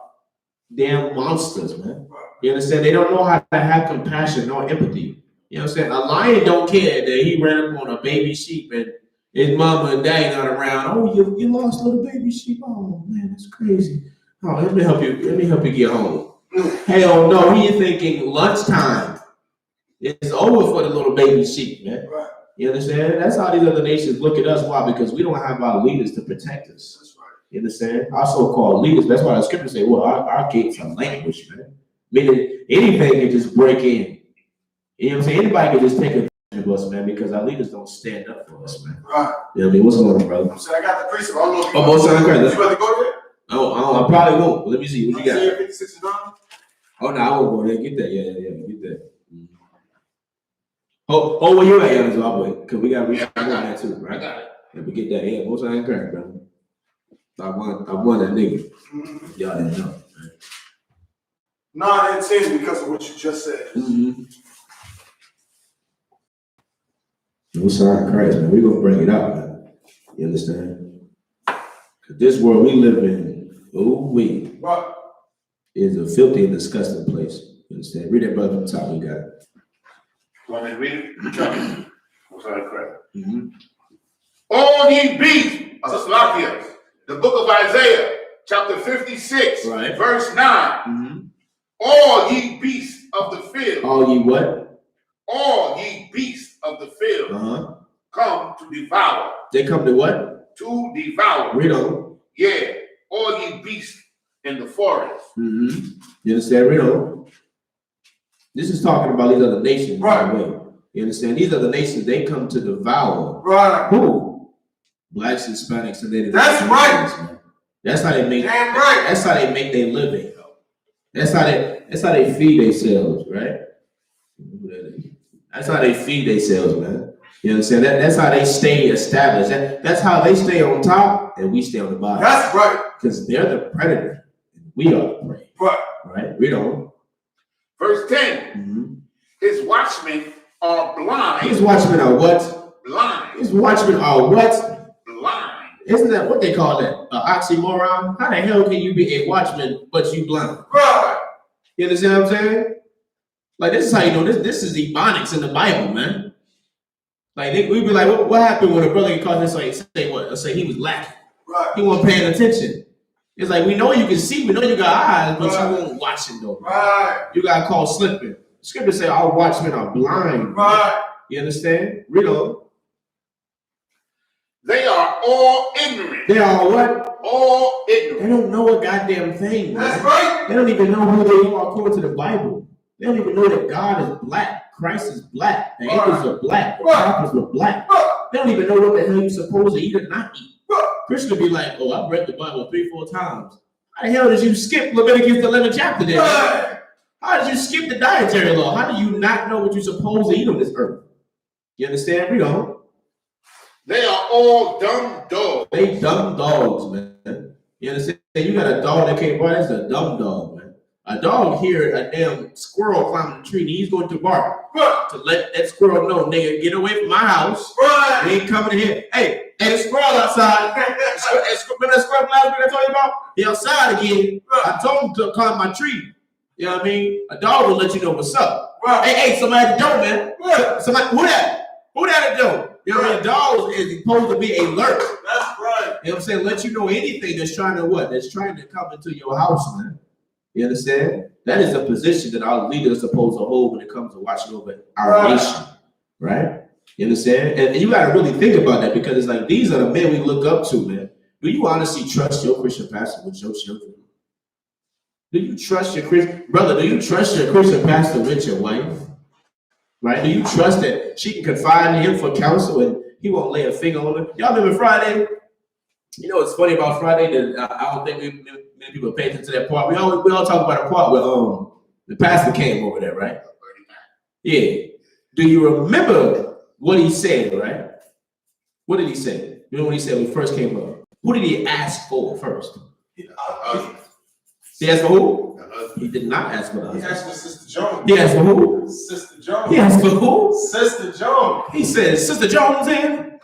damn monsters, man. You understand? They don't know how to have compassion nor empathy. You know what I'm saying? A lion don't care that he ran up on a baby sheep and his mama and daddy not around. Oh, you lost little baby sheep. Oh man, that's crazy. Oh, let me help you get home. Hell no, he's thinking lunchtime. It's over for the little baby sheep, man. Right. You understand? That's how these other nations look at us. Why? Because we don't have our leaders to protect us. That's right. You understand? Our so-called leaders. That's why the scriptures say, well, our gates are language, man. Meaning anything can just break in. You know what I'm saying? Anybody can just take advantage of us, man, because our leaders don't stand up for us, man. Right. You know what I mean? What's going on, brother? I'm saying I got the precept. I don't know if Oh, both sides credit. You about to go there? I probably won't. Let me see. What you got? Isaiah 56 and 9? Oh, no, I won't go there. Get that. Yeah. Get that. Oh, where you at, Young Zimbabwe? Because we got to reach out on that too, right? I got it. Let me get that. Yeah, both sides credit, brother. I won that nigga. Mm-hmm. Y'all didn't know. 9 and 10 because of what you just said. Mm-hmm. No sign of Christ, man. We're going to bring it out, man. You understand? Because this world we live in, Right. is a filthy and disgusting place. You understand? Read that, brother, from the top. We got it. Want me to read it? What's that crap? Mm-hmm. All ye beasts of Slakia, the book of Isaiah, chapter 56, Right. verse 9. Mm-hmm. All ye beasts of the field. All ye what? All ye beasts of the field Uh-huh. come to devour. They come to what? To devour. Read on. Yeah. All ye beasts in the forest. Mm-hmm. You understand? Read on. This is talking about these other nations, Right. by the way. You understand? These other nations, they come to devour. Right. Who? Blacks, Hispanics, and Native That's Americans, right. man. That's how they make. Damn right. That's how they make their living. That's how they feed themselves, right? That's how they feed themselves, man. You understand? That's how they stay established. That's how they stay on top, and we stay on the bottom. That's right. Because they're the predator, and we are the prey. Right. Right? Read on. Verse 10. Mm-hmm. His watchmen are blind. His watchmen are what? Blind. His watchmen are what? Blind. Isn't that what they call that? An oxymoron? How the hell can you be a watchman but you blind? Right. You understand what I'm saying? Like, this is how you know this is ebonics in the Bible, man. Like, we'd be like, what happened when a brother get caught this way? Say what? Let's say he was lacking. Right. He wasn't paying attention. It's like, we know you can see, we know you got eyes, but Right. you won't watch it though. Right. You got called slipping. Scripture say our watchmen are blind. Right. You understand? Read on. They are all ignorant. They are what? All ignorant. They don't know a goddamn thing. Man. That's right. They don't even know who they are according to the Bible. They don't even know that God is black. Christ is black. The angels are black. The prophets were black. They don't even know what the hell you're supposed to eat or not eat. Christian be like, oh, I've read the Bible 3-4 times. How the hell did you skip Leviticus 11th chapter there? Right. How did you skip the dietary law? How do you not know what you're supposed to eat on this earth? You understand? Read on. They are all dumb dogs. They dumb dogs, man. You understand? You got a dog that can't bark. That's a dumb dog, man. A dog hear a damn squirrel climbing a tree, and he's going to bark to let that squirrel know, nigga, get away from my house. Right. He ain't coming in here. Hey, the squirrel outside. Remember that squirrel last week I told you about? He outside again. I told him to climb my tree. You know what I mean? A dog will let you know what's up. Right. Hey, somebody at the door, man. Right. Somebody, who that? Who that at the door? You know what I mean? Dogs is supposed to be alert. That's right. You know what I'm saying? Let you know anything that's trying to what? That's trying to come into your house, man. You understand? That is a position that our leaders are supposed to hold when it comes to watching over our nation. Right? You understand? And you got to really think about that because it's like these are the men we look up to, man. Do you honestly trust your Christian pastor with your children? Do you trust your Christian brother? Do you trust your Christian pastor with your wife? Right? Do you trust that she can confide in him for counsel and he won't lay a finger on her? Y'all remember Friday? You know what's funny about Friday that I don't think many people pay attention to that part. We all talk about a part where the pastor came over there, right? Yeah. Do you remember what he said, right? What did he say? You know what he said when he first came up? Who did he ask for first? He asked for who? He did not ask for the husband. He asked for Sister Jones. He asked for who? Sister Jones. He asked for who? Sister Jones. He said, Sister Jones in?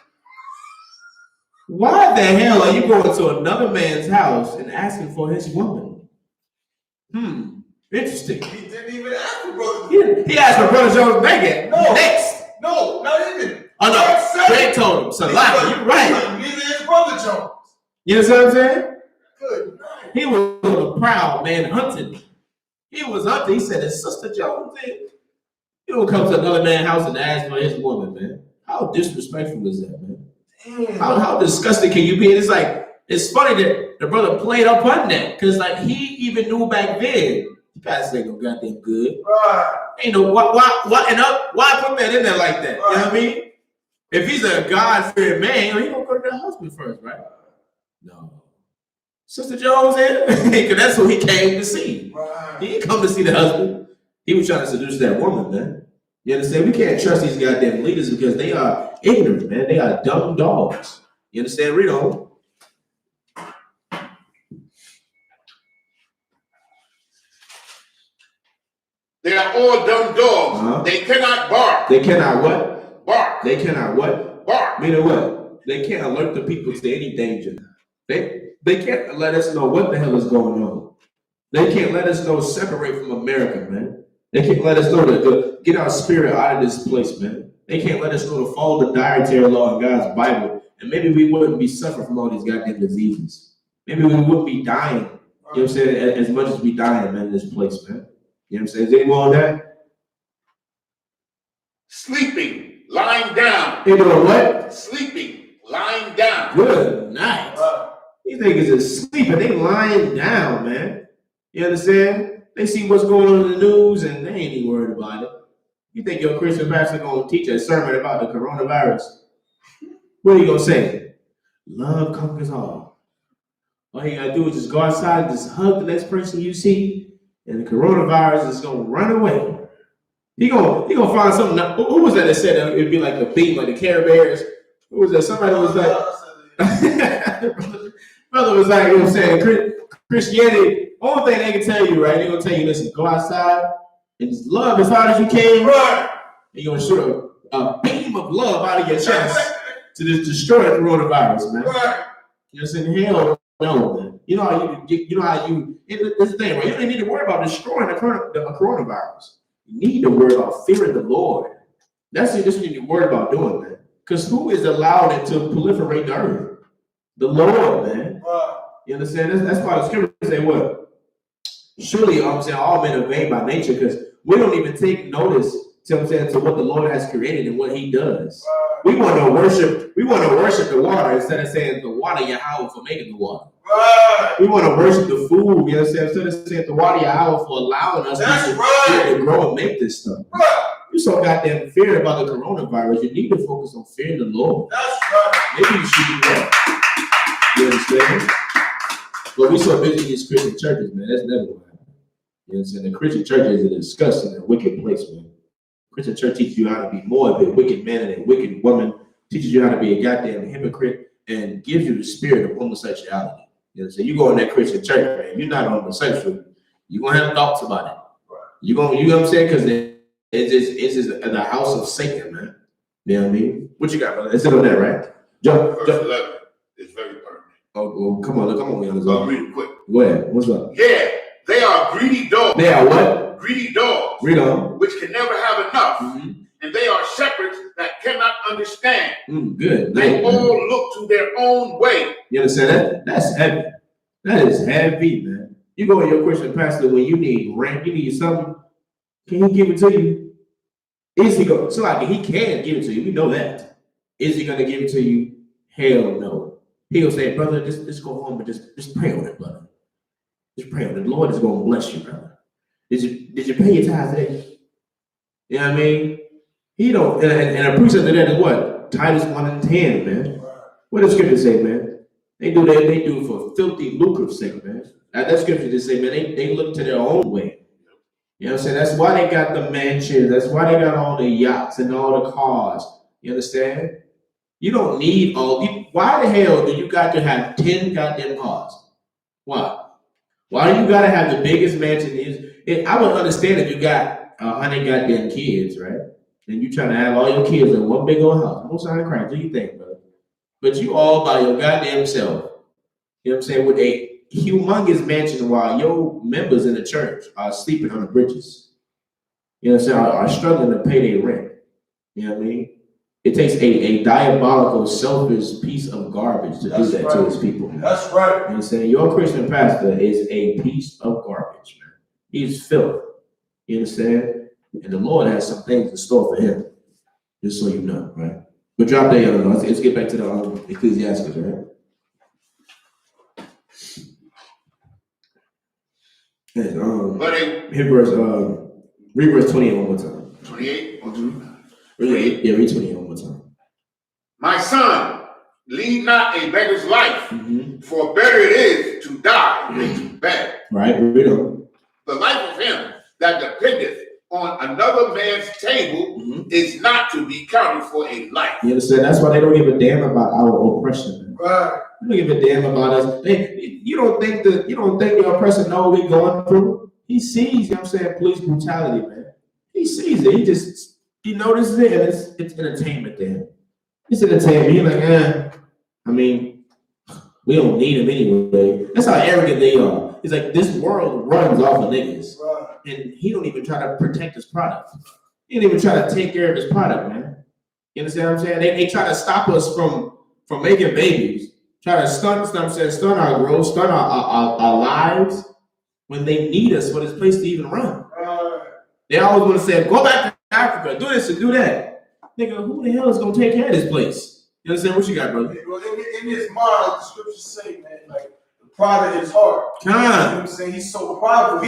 Why the hell are you going to another man's house and asking for his woman? Interesting. He didn't even ask for Brother. He asked for Brother Jones Megan. No. Next. No, not even. Oh no, Greg told him. Salaki, you're right. Neither is Brother Jones. You understand what I'm saying? Good night. He was a proud man hunting. He was hunting. He said, "Is Sister Jones in?" You don't come to another man's house and ask for his woman, man. How disrespectful is that, man? Damn. How disgusting can you be? And it's like, it's funny that the brother played up on that, because like he even knew back then, the pastor ain't no goddamn good. Right. Ain't no why put that in there like that? You know what I mean? If he's a God-fearing man, he gonna go to the husband first, right? No. Sister Jones in, because that's who he came to see. Right. He didn't come to see the husband. He was trying to seduce that woman, man. You understand? We can't trust these goddamn leaders because they are ignorant, man. They are dumb dogs. You understand? Read on. They are all dumb dogs. Uh-huh. They cannot bark. They cannot what? Bark. They cannot what? Bark. Meaning what? They can't alert the people to any danger. They can't let us know what the hell is going on. They can't let us know separate from America, man. They can't let us know to get our spirit out of this place, man. They can't let us know to follow the dietary law in God's Bible. And maybe we wouldn't be suffering from all these goddamn diseases. Maybe we wouldn't be dying, you know what I'm saying, as much as we dying, man, in this place, man. You know what I'm saying? Is anyone on that? Sleeping, lying down. They doing what? Sleeping, lying down. Good night. These niggas is sleeping. They lying down, man. You understand? They see what's going on in the news and they ain't even worried about it. You think your Christian pastor gonna teach a sermon about the coronavirus? What are you gonna say? Love conquers all. All you gotta do is just go outside and just hug the next person you see, and the coronavirus is gonna run away. He gonna find something. Who was that said it'd be like the beam, like the Care Bears? Who was that? Somebody was like, brother was like, you know what I'm saying? Christianity. Only thing they can tell you, right? They're gonna tell you, listen, go outside and just love as hard as you can. Right. And you're gonna shoot a beam of love out of your chest to just destroy the coronavirus, man. Right. You know what I'm saying? Hell no, man. You know how you it's the thing, right? You don't need to worry about destroying the coronavirus. You need to worry about fearing the Lord. That's what you need to worry about doing, man. Because who is allowed it to proliferate the earth? The Lord, man. Right. You understand? That's why the scripture say what? Surely, I'm saying all men are vain by nature, because we don't even take notice to what the Lord has created and what He does. We want to worship the water instead of saying the water Yahweh for making the water. We want to worship the food, you know what I'm saying? Instead of saying the water Yahweh for allowing us to grow and make this stuff. You're so goddamn feared about the coronavirus. You need to focus on fearing the Lord. That's right. Maybe you should do that. You understand? But we so busy in these Christian churches, man. That's never going to happen. You know what I'm saying? The Christian church is a disgusting and wicked place, man. Christian church teaches you how to be more of a wicked man and a wicked woman, teaches you how to be a goddamn hypocrite, and gives you the spirit of homosexuality. You know what I'm saying? You go in that Christian church, man, you're not homosexual. You're going to have thoughts about it. You know what I'm saying? Because it's just the house of Satan, man. You know what I mean? What you got, brother? It's on that, right? Verse 11 is very pertinent. Oh, come on, I'll read it quick. Go ahead. What's up? Yeah, they are greedy dogs. They are what? Greedy dogs. Read on. Which can never have enough. Mm-hmm. And they are shepherds that cannot understand. Good. They all look to their own way. You understand that? That's heavy. That is heavy, man. You go to your Christian pastor when you need rent, you need something. Can he give it to you? Is he going? So like he can give it to you. We know that. Is he going to give it to you? Hell no. He'll say, brother, just go home and just pray on it, brother. Just pray on it. The Lord is going to bless you, brother. Did you pay your tithe today? You know what I mean? He don't. And a precept of that is what? Titus 1:10, man. What does scripture say, man? They do that. They do it for filthy lucre's sake, man. That scripture just say, man, they look to their own way. You know what I'm saying? That's why they got the mansions. That's why they got all the yachts and all the cars. You understand? You don't need why the hell do you got to have 10 goddamn cars? Why? Why do you got to have the biggest mansion? I would understand if you got 100 goddamn kids, right? And you trying to have all your kids in one big old house. No sign of Christ. Do you think, brother? But you all by your goddamn self. You know what I'm saying? With a humongous mansion while your members in the church are sleeping on the bridges. You know what I'm saying? Are struggling to pay their rent. You know what I mean? It takes a diabolical, selfish piece of garbage to do that to his people. Man. That's right. You know what I'm saying? Your Christian pastor is a piece of garbage, man. He's filth. You understand? And the Lord has some things in store for him, just so you know, right? But drop that, let's get back to the Ecclesiastes, right? And, hit read verse 28 one more time. 28 or 29? Yeah, read 28 one more time. My son, lead not a beggar's life, for better it is to die than to beg. Right, read on. The life of him that dependeth on another man's table is not to be counted for a life. You understand? That's why they don't give a damn about our oppression. Right. You don't give a damn about us. You don't think the oppressor knows what we're going through. He sees, you know what I'm saying, police brutality, man. He sees it. He notices it, and it's entertainment to him. It's entertainment. He's like, I mean, we don't need him anyway. That's how arrogant they are. It's like this world runs off of niggas. Right. And he don't even try to protect his product. He don't even try to take care of his product, man. You understand what I'm saying? They try to stop us from making babies. Try to stunt our growth, stunt our lives when they need us for this place to even run. They always want to say, go back to Africa, do this and do that. Nigga, who the hell is going to take care of this place? You understand what you got, brother? Well, in his mind, the scriptures say, man, like, the pride of his heart. You know what I'm saying? He's so prideful.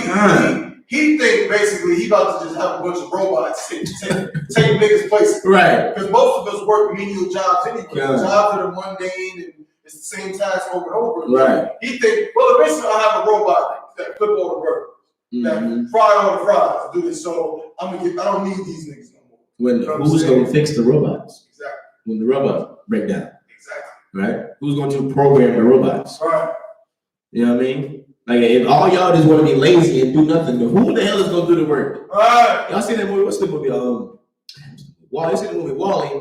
He think basically he about to just have a bunch of robots take niggas' places. Right. Because most of us work menial jobs anyway. Jobs that are mundane and it's the same task over and over again. Right. He think, well, eventually I'll have a robot that flip all the burgers, that fry all the fries, do this. So I don't need these niggas no more. Who's going to fix the robots? Exactly. When the robots break down. Exactly. Right? Who's going to program the robots? Right. You know what I mean? Like, if all y'all just want to be lazy and do nothing, then who the hell is going to do the work? Right. Y'all seen that movie? What's the movie? You seen the movie Wall-E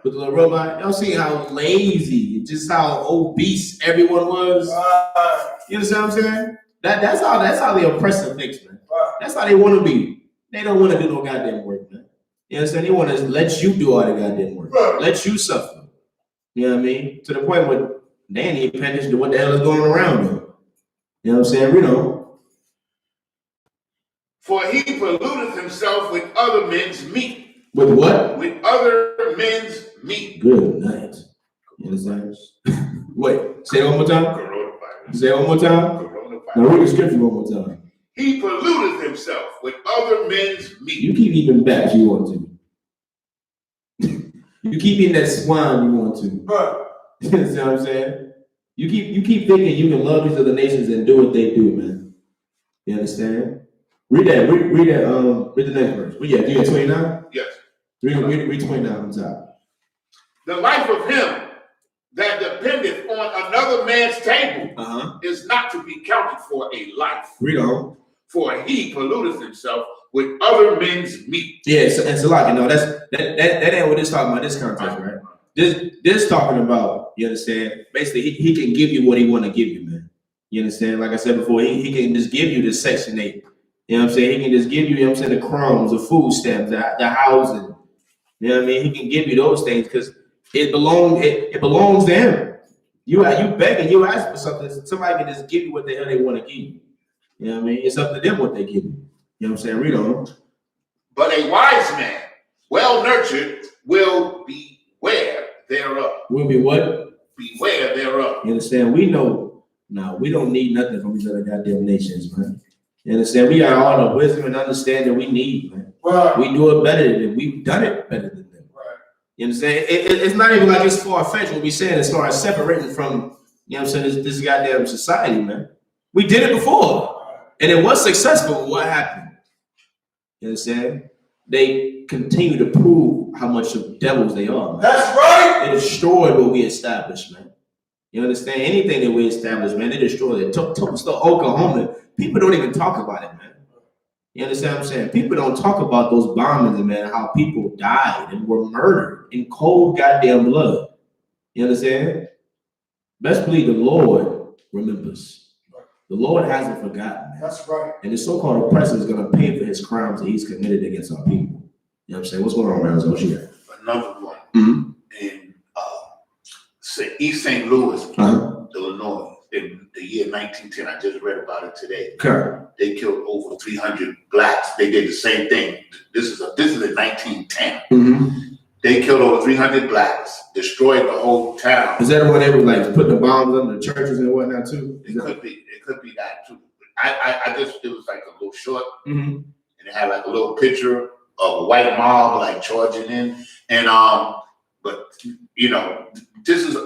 with the little robot? Y'all see how lazy, just how obese everyone was? You understand what I'm saying? That's how the oppressor thinks, man. That's how they want to be. They don't want to do no goddamn work, man. You understand? They want to let you do all the goddamn work. Let you suffer. You know what I mean? To the point where they ain't even paying attention to what the hell is going around them. You know what I'm saying? We know. For he polluteth himself with other men's meat. With what? With other men's meat. Good night. You understand? Wait, say it one more time. Coronavirus. Say it one more time. Coronavirus. Now read the scripture one more time. He polluteth himself with other men's meat. You keep eating bats you want to. You keep eating that swine you want to. You understand what I'm saying? You keep thinking you can love these other nations and do what they do, man. You understand? Read that. Read the next verse. Well, yeah, you got 29? Yes. Read 29 on top. The life of him that dependeth on another man's table is not to be counted for a life. Read on. For he polluteth himself with other men's meat. Yes, and so like, that ain't what it's talking about, this context, right? This talking about, you understand? Basically, he can give you what he want to give you, man. You understand? Like I said before, he can just give you the Section 8. You know what I'm saying? He can just give you, know what I'm saying, the crumbs, the food stamps, the housing. You know what I mean? He can give you those things because it belongs to him. You begging, you ask for something, somebody can just give you what the hell they want to give you. You know what I mean? It's up to them what they give you. You know what I'm saying? Read on. But a wise man, well nurtured, will beware thereof. Will be what? Beware thereof. You understand? We know now we don't need nothing from these other goddamn nations, man. You understand? We got all the wisdom and understanding we need, man. Right. We do it better than them. We've done it better than them. Right. You understand? It's not even like it's far-fetched what we're saying as far as separating from, you know what I'm saying, this goddamn society, man. We did it before. And it was successful. What happened? You understand? They continue to prove how much of devils they are, man. That's right. They destroyed what we established, man. You understand? Anything that we established, man, they destroyed it. Tulsa, Oklahoma, people don't even talk about it, man. You understand what I'm saying? People don't talk about those bombings, man, how people died and were murdered in cold goddamn blood. You understand? Best believe the Lord remembers. The Lord hasn't forgotten, man. That's right. And the so-called oppressor is going to pay for his crimes that he's committed against our people. You know what I'm saying? What's going on, man? What you got? Another one. In East St. Louis, Illinois, in the year 1910. I just read about it today. Okay. They killed over 300 blacks. They did the same thing. This is in 1910. Mm-hmm. They killed over 300 blacks, destroyed the whole town. Is that when they were like putting the bombs on the churches and whatnot too? It could be that too. I just, it was like a little short, Mm-hmm. and it had like a little picture of a white mob like charging in, and but you know,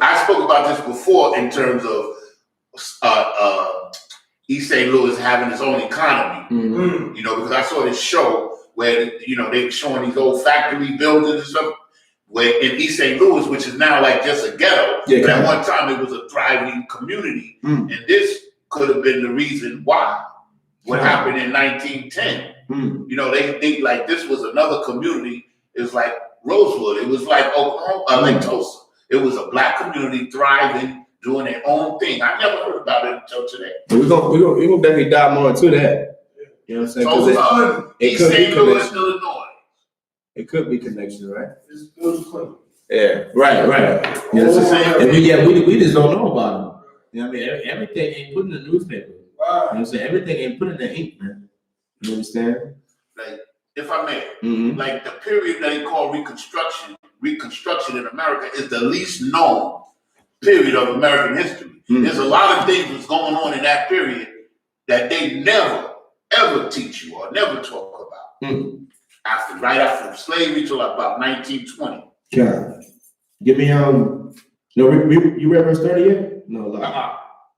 I spoke about this before in terms of East St. Louis having its own economy. Mm-hmm. You know, because I saw this show where, you know, they were showing these old factory buildings and stuff, where in East St. Louis, which is now like just a ghetto, Yeah, but at one time it was a thriving community, and this could have been the reason why. What happened in 1910? You know, they think like this was another community. It was like Rosewood. It was like Oklahoma, like Tulsa. It was a black community thriving, doing their own thing. I never heard about it until today. We're gonna definitely dive more into that. You know what I'm saying? So, it East could be St. Louis, connection. Illinois. It could be connection, right? It's Bill Clinton. Yeah, right. You know what I'm saying? And we just don't know about them. You know what I mean? Everything ain't put in the newspaper. You know what I'm saying? Everything ain't put in the ink, man. You understand? Like, if I may, like the period that they call Reconstruction in America is the least known period of American history. There's a lot of things that's going on in that period that they never, ever teach you or never talk about. Right after slavery till about 1920. Yeah. Give me no. You read verse 30 yet? No.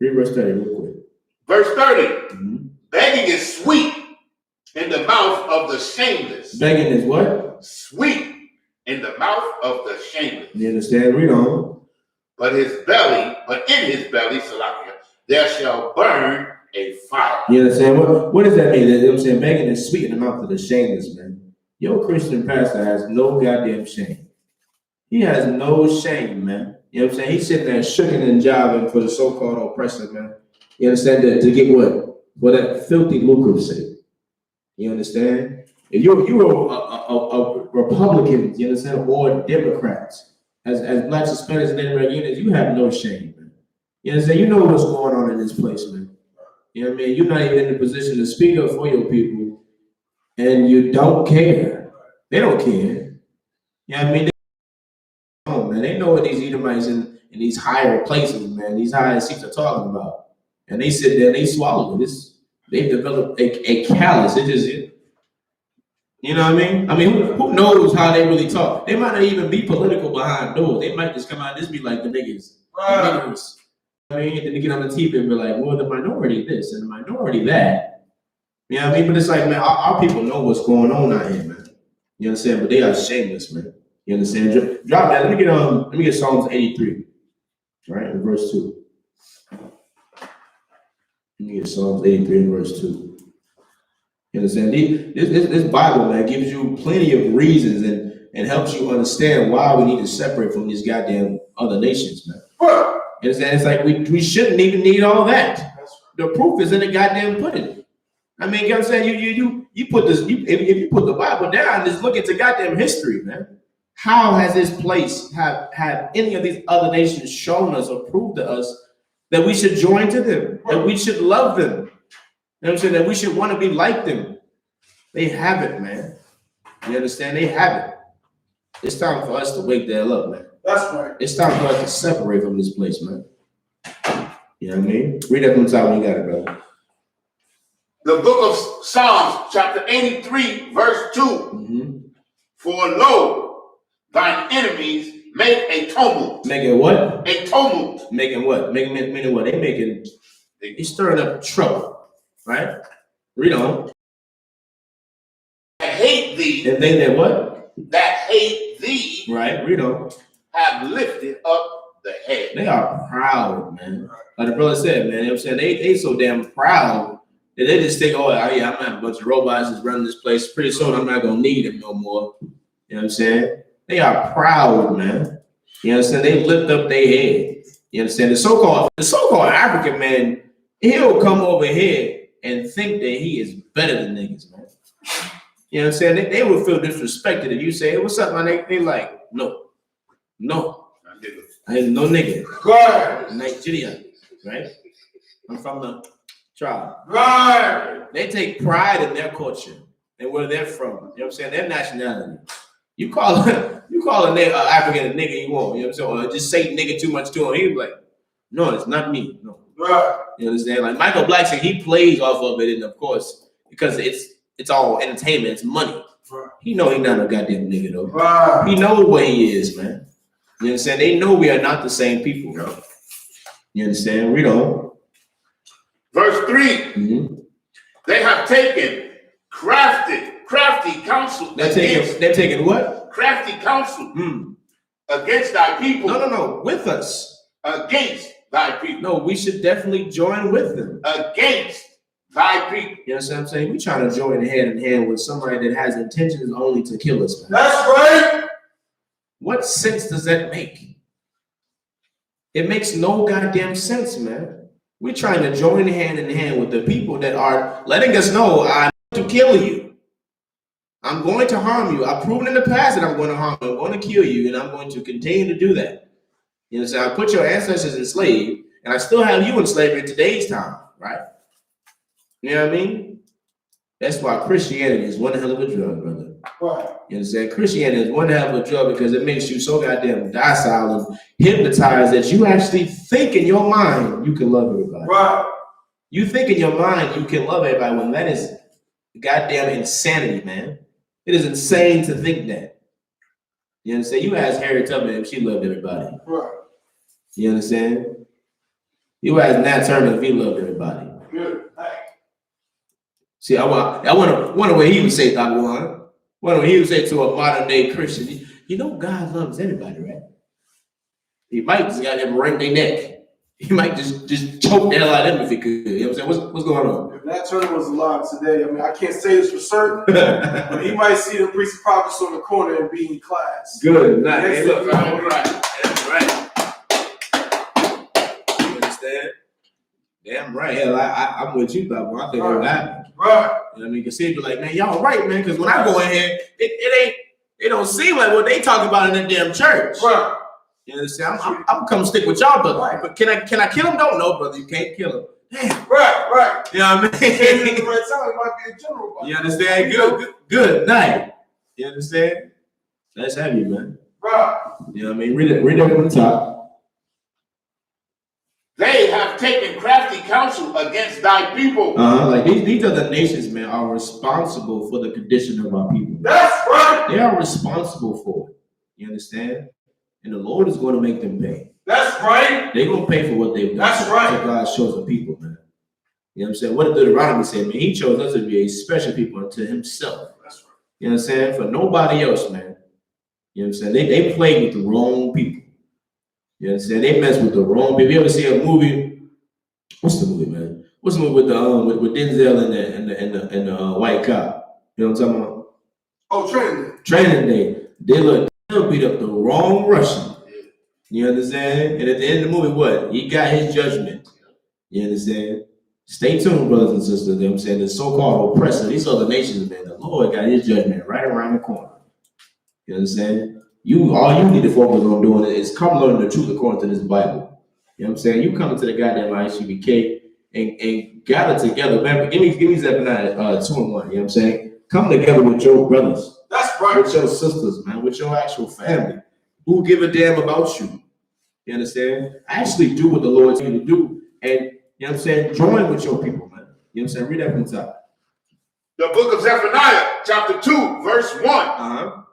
Read verse 30 real quick. Verse 30. Begging is sweet in the mouth of the shameless. Begging is what? Sweet in the mouth of the shameless. You understand? Read on. But in his belly, Salakia, there shall burn a fire. You understand? What does that mean? You know what I'm saying? Begging is sweet in the mouth of the shameless, man. Your Christian pastor has no goddamn shame. He has no shame, man. You know what I'm saying? He's sitting there shooking and jiving for the so-called oppressor, man. You understand? To get what? For that filthy lucre's sake. You understand? If you're a Republican, you understand, or Democrats, as blacks, Hispanics, and Native Americans, you have no shame, man. You understand? You know what's going on in this place, man. You know what I mean? You're not even in the position to speak up for your people, and you don't care. They don't care. You know what I mean? Man, they know what these Edomites in these higher places, man, these higher seats are talking about. And they sit there and they swallow it. They've developed a callous. It just, you know what I mean? I mean, who knows how they really talk? They might not even be political behind doors. They might just come out and just be like the niggas. The niggers. I mean, and then they get on the TV and be like, well, the minority this and the minority that. You know what I mean? But it's like, man, our people know what's going on out here, man. You understand? But they are shameless, man. You understand? Drop that. Let me get Psalms 83. Right, in verse 2. Let me get Psalms 83 in verse 2. You understand? This Bible, man, gives you plenty of reasons and helps you understand why we need to separate from these goddamn other nations, man. You understand? It's like we shouldn't even need all that. The proof is in the goddamn pudding. I mean, you know what I'm saying? You put this, if you put the Bible down, just look into goddamn history, man. How has this place have any of these other nations shown us or proved to us that we should join to them, that we should love them? You know what I'm saying? That we should want to be like them. They haven't, man. You understand? They haven't. It's time for us to wake the hell up, man. That's right. It's time for us to separate from this place, man. You know what I mean? Read that from the top when you got it, brother. The book of Psalms, chapter 83, verse 2. For lo, thine enemies make a tumult. Making what? A tumult. Making what? Making what? They stirring up trouble, right? Read on. That hate thee. And they that what? That hate thee. Right, read on. Have lifted up the head. They are proud, man. Like the brother said, man, you know what I'm saying? They so damn proud that they just think, oh, yeah, I'm gonna have a bunch of robots that's running this place. Pretty soon I'm not gonna need them no more. You know what I'm saying? They are proud, man. You understand? They lift up their head. You understand? The so-called African man, he'll come over here and think that he is better than niggas, man. You know what I'm saying? They would feel disrespected if you say, hey, what's up, my nigga? They like, no. I ain't no nigga. God. Nigeria, right? I'm from the tribe. Right. They take pride in their culture and where they're from. You know what I'm saying? Their nationality. You call a African a nigga you want, you know what I'm saying? Or just say nigga too much to him. He's like, no, it's not me. No. Right. You understand? Like Michael Blackson, he plays off of it, and of course, because it's all entertainment, it's money. Right. He know he not a goddamn nigga though. Right. He know what he is, man. You understand? They know we are not the same people, bro. You understand? Read on. Verse 3. They have taken crafty counsel. They're taking what? Crafty counsel against thy people. No. With us. Against thy people. No, we should definitely join with them. Against thy people. You know what I'm saying? We trying to join hand in hand with somebody that has intentions only to kill us, man. That's right. What sense does that make? It makes no goddamn sense, man. We're trying to join hand in hand with the people that are letting us know I'm going to kill you. I'm going to harm you. I've proven in the past that I'm going to harm you. I'm going to kill you, and I'm going to continue to do that. You know what I'm saying? I put your ancestors enslaved, and I still have you in slavery in today's time, right? You know what I mean? That's why Christianity is one hell of a drug, brother. Right. You understand? Christianity is one hell of a drug because it makes you so goddamn docile and hypnotized that you actually think in your mind you can love everybody. Right. You think in your mind you can love everybody when that is goddamn insanity, man. It is insane to think that. You understand? You ask Harriet Tubman if she loved everybody. Right. You understand? You ask Nat Turner if he loved everybody. Good. See, I wonder what he would say, Dr. One. Wonder what he would say to a modern day Christian. You know God loves everybody, right? He might just got them wring their neck. He might just choke the hell out of them if he could. You know what I'm saying? What's going on? If Nat Turner was alive today, I mean, I can't say this for certain, but he might see the priest and prophets on the corner and be in class. Good night. Hey, look, All right. that's right. You understand? Damn right. Hell, I'm with you, Dr. I think it'll happen. Right. You know what I mean? Because he'd be like, man, y'all right, man. Because when I go in here, it don't seem like what they talk about in that damn church. Right. You understand? I'm gonna come stick with y'all, brother. Right. But can I kill him? Don't know, brother. You can't kill him. Damn. Right. You know what I At the mean? right time, it might be a general. You understand? Good night. You understand? That's heavy, man. Right. You know what I mean? Read it from the top. They have taken crafty counsel against thy people. Like these other nations, man, are responsible for the condition of our people. That's right. They are responsible for it. You understand? And the Lord is going to make them pay. That's right. They're going to pay for what they've done. That's right. So God shows the people, man. You know what I'm saying? What did Deuteronomy say, man? He chose us to be a special people unto himself. That's right. You know what I'm saying? For nobody else, man. You know what I'm saying? They play with the wrong people. You know what I'm saying? They mess with the wrong people. You ever see a movie? What's the movie, man? What's the movie with Denzel and the white cop? You know what I'm talking about? Oh, Training Day. Training Day. They'll beat up the wrong Russian. You understand? And at the end of the movie, what? He got his judgment. You understand? Stay tuned, brothers and sisters. You know what I'm saying? The so-called oppressor, these other nations, man, the Lord got his judgment right around the corner. You understand? All you need to focus on doing is come learn the truth according to this Bible. You know what I'm saying? You come into the goddamn ISUPK and gather together. Man, give me Zephaniah 2:1. You know what I'm saying? Come together with your brothers. That's right. With your sisters, man, with your actual family. Who give a damn about you? You understand? Actually do what the Lord tells you to do. And you know what I'm saying? Join with your people, man. You know what I'm saying? Read that from the top. The book of Zephaniah, chapter 2, verse 1.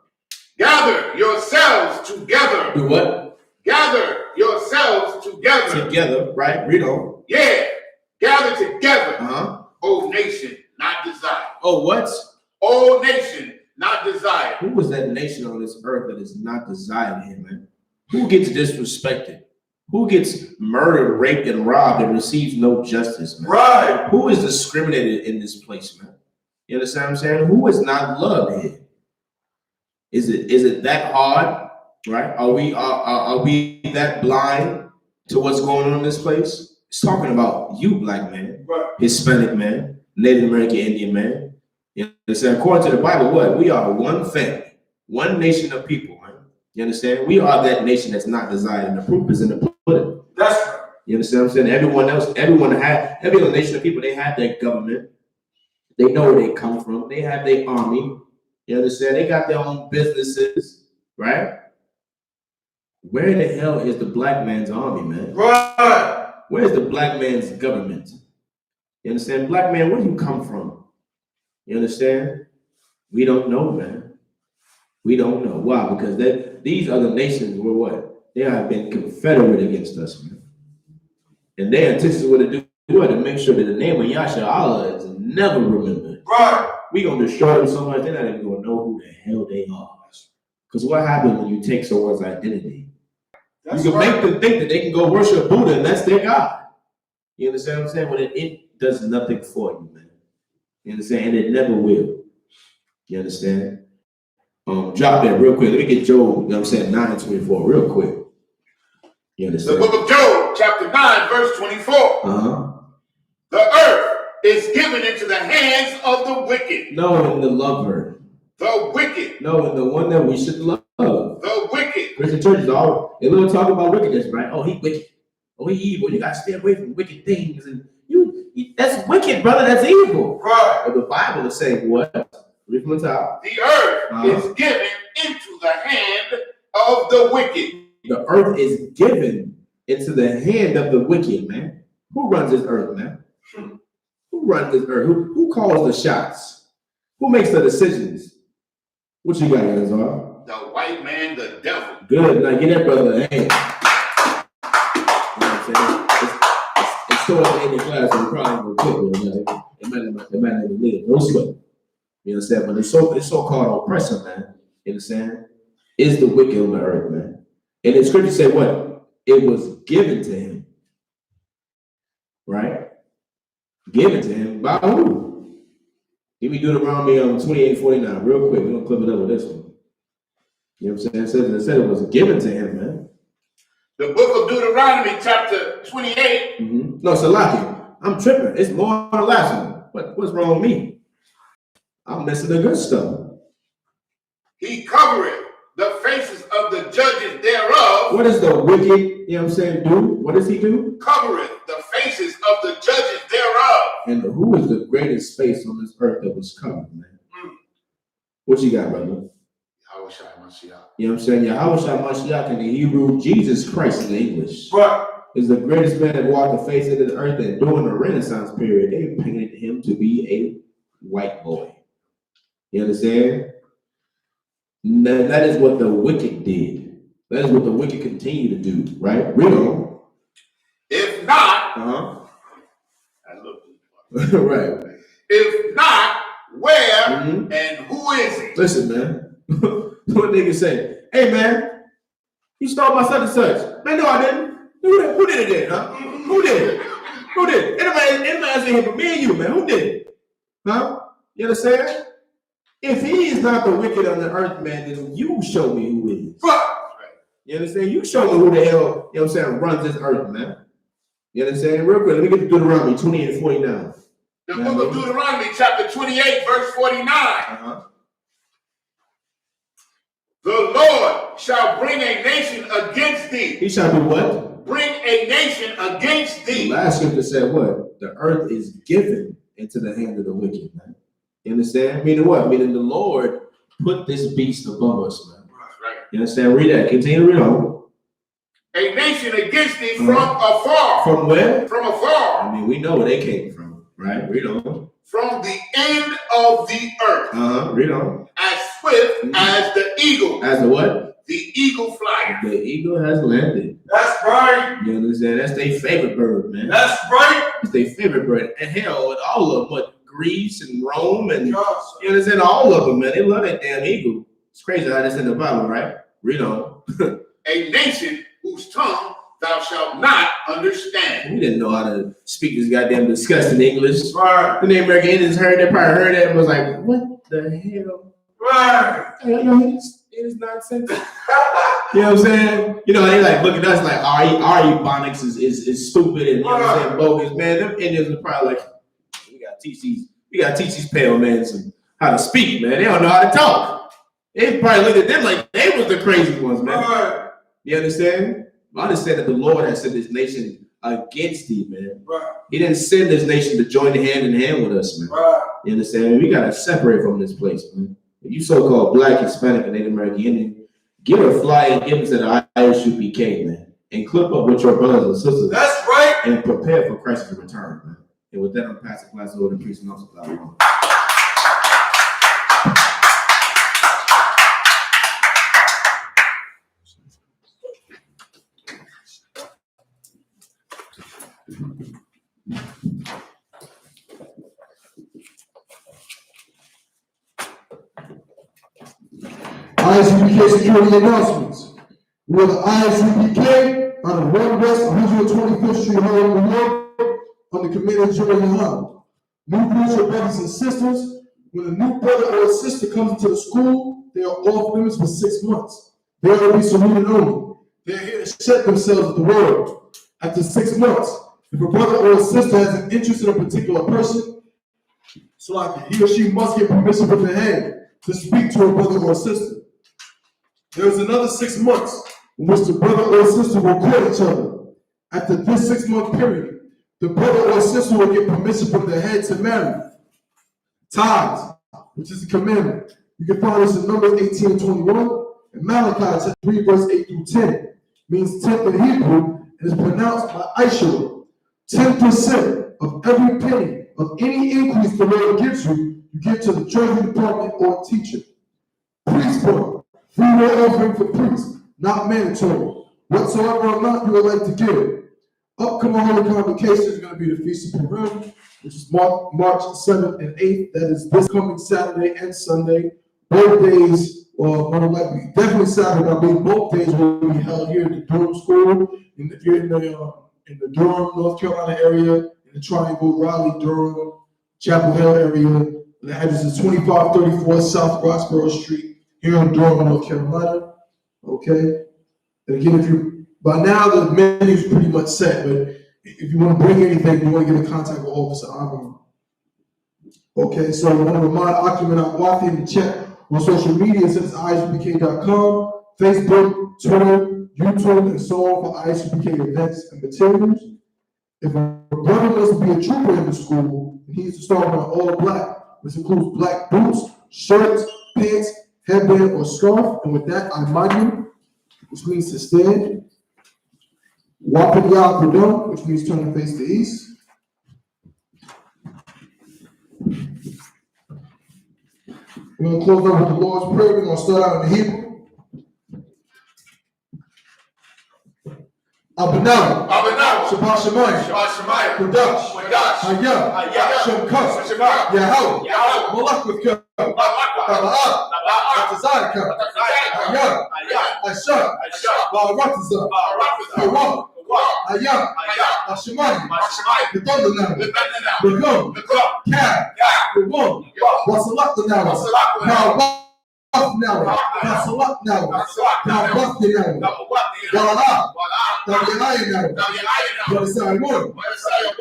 Gather yourselves together. Do what? Gather yourselves together. Together, right? Read on. Yeah. Gather together. Oh, nation, not desire. Oh, what? Oh, nation, not desire. Who was that nation on this earth that is not desired here, man? Who gets disrespected? Who gets murdered, raped, and robbed and receives no justice, man? Right. Who is discriminated in this place, man? You understand what I'm saying? Who is not loved here? Is it that hard, right? Are we that blind to what's going on in this place? It's talking about you, black man, Right. Hispanic man, Native American Indian man. You understand? According to the Bible, what? We are one family, one nation of people, man. You understand? We are that nation that's not desired, and the proof is in the pudding. That's right. You understand what I'm saying? Every other nation of people, they have their government. They know where they come from. They have their army. You understand? They got their own businesses, right? Where the hell is the black man's army, man? Right. Where's the black man's government? You understand? Black man, where do you come from? You understand? We don't know, man. We don't know. Why? Because these other nations were what? They have been confederate against us, man. And their intentions were to do what? To make sure that the name of Yasha Allah is never remembered. Right. We gonna destroy them so much, they're not even gonna know who the hell they are. Because what happens when you take someone's identity? That's you can right. make them think that they can go worship Buddha and that's their God. You understand what I'm saying? Well, it does nothing for you, man. You understand? And it never will. You understand? Drop that real quick. Let me get Job, you know what I'm saying, 9:24, real quick. You understand? The book of Job, chapter 9, verse 24. Uh-huh. The earth is given into the hands of the wicked. No, in the lover. The wicked. No, in the one that we should love. The wicked. Christian churches, they love talking about wickedness, right? Oh, he wicked. Oh, he evil. You gotta stay away from wicked things. And that's wicked, brother. That's evil. Right. But the Bible is saying what? Read from the top. The earth is given into the hand of the wicked. The earth is given into the hand of the wicked, man. Who runs this earth, man? Who runs this earth? Who calls the shots? Who makes the decisions? What you got, Azar? The white man, the devil. Good. Now get that brother a hand. You know what I'm saying? It's so up in the class, so we probably gonna quit with it. It might not even live. No sweat. You know what I'm saying? But it's so-called oppressor, man. You understand? Is the wicked on the earth, man. And the scripture say what? It was given to him. Right? Given to him by who? Give me Deuteronomy 28:49 real quick. We're gonna clip it up with this one. You know what I'm saying? It said it was given to him, man. The book of Deuteronomy, chapter 28. No, Salaki, I'm tripping. It's more than the last one. What's wrong with me? I'm missing the good stuff. He covereth the faces of the judges thereof. What does the wicked, you know what I'm saying, do? What does he do? Covereth the faces of the judges thereof. And who is the greatest face on this earth that was covered, man? What you got, brother? You know what I'm saying? Yahweh Mashiach in the Hebrew, Jesus Christ in the English. But is the greatest man that walked the face of the earth, and during the Renaissance period, they painted him to be a white boy. You understand? That is what the wicked did. That is what the wicked continue to do, right? Read on. If not, I love it. Right. If not, where and who is it? Listen, man. What nigga say? Hey, man, you stole my such and such. Man, no, I didn't. Who did it then, huh? Who did it? Who did it? Anybody's in here but me and you, man. Who did it? Huh? You understand? If he is not the wicked on the earth, man, then you show me who is. You understand? You show me who the hell, you know what I'm saying, runs this earth, man. You understand? Real quick, let me get to Deuteronomy 28:49. The book of Deuteronomy, chapter 28, verse 49. The Lord shall bring a nation against thee. He shall do what? Bring a nation against thee. The last scripture said what? The earth is given into the hand of the wicked, man. You understand? Meaning what? Meaning the Lord put this beast above us, man. Right. You understand? Read that. Continue to read on. A nation against thee from afar. From where? From afar. I mean, we know where they came from, right? Read on. From the end of the earth. Read on. As swift as the eagle. As the what? The eagle flies. The eagle has landed. That's right. You understand? That's their favorite bird, man. That's right. It's their favorite bird. And hell, with all of them, what, Greece and Rome and, you understand, all of them, man. They love that damn eagle. It's crazy how that's in the Bible, right? Read on. A nation whose tongue thou shalt not understand. We didn't know how to speak this goddamn disgusting English. Right. The American Indians heard that, probably heard that and was like, what the hell? Right. It is nonsense. You know what I'm saying? You know, they like look at us like our ebonics is stupid and, you know what I'm saying, bogus. Man, them Indians are probably like, we gotta teach these pale men how to speak, man. They don't know how to talk. They probably look at them like they was the crazy ones, man. Right. You understand? I understand that the Lord has sent this nation against thee, man. Right. He didn't send this nation to join hand in hand with us, man. Right. You understand? We gotta separate from this place, man. If you so-called Black, Hispanic, and Native American Indian, get a flyer and give them to the Isupk, man, and clip up with your brothers and sisters. That's right. And prepare for Christ's return, man. And with that, I'm passing class over to priest and officer. Isupk security announcements. We are the Isupk out of 1 West 125th Street, Harlem, New York, under Commander General Young. New future brothers and sisters. When a new brother or sister comes into the school, they are off limits for 6 months. They are to be saluted only. They are here to shut themselves at the world. After 6 months, if a brother or a sister has an interest in a particular person, so like he or she must get permission from the head to speak to a brother or sister. There is another 6 months in which the brother or sister will court each other. After this 6-month period, the brother or sister will get permission from the head to marry. Tithes, which is a commandment. You can find this in Numbers 18 and 21, and Malachi chapter 3, verse 8 through 10. Means 10th in Hebrew, and is pronounced by Isupk. 10% of every penny of any increase the Lord gives you, you give to the Treasury Department or teacher. Priest fund, free will offering for priests, not mandatory. Whatsoever amount you would like to give. Upcoming holy convocation is going to be the Feast of Purim, which is March 7th and 8th. That is this coming Saturday and Sunday. Both days, well, more likely, definitely Saturday. I mean, both days will be held here at the Durham School. And if you're in the Durham, North Carolina area, in the Triangle, Raleigh, Durham, Chapel Hill area, the address is 2534 South Roxborough Street here in Durham, North Carolina. Okay. And again, if you by now the menu is pretty much set, but if you want to bring anything, you want to get in contact with Officer Amon. Okay, so I want to remind Acumen Akwathi to check on social media since isupk.com, Facebook, Twitter, YouTube, and so on for Isupk events and materials. If a brother wants to be a trooper in the school, he needs to start on all black. This includes black boots, shirts, pants, headband, or scarf. And with that, I mind you, which means to stand. Wapanya Pudum, which means turn to face the east. We're going to close out with the Lord's Prayer. We're going to start out in the Hebrew. Abinah, Shabbat Shemayim, Kodash, Hayah, Shem Kos, Yahweh, Malach with Kem, Tala'ah, Atazadika, Hayah, Asha, Ba'aratazah, Haram, Hayah, Hashemayim, the thunder now, the gum, Cab, the one, Wasalat the now, now, Wasalat now, Bafti now, Gala'ah, Dawiyai now, Yalisai Moon,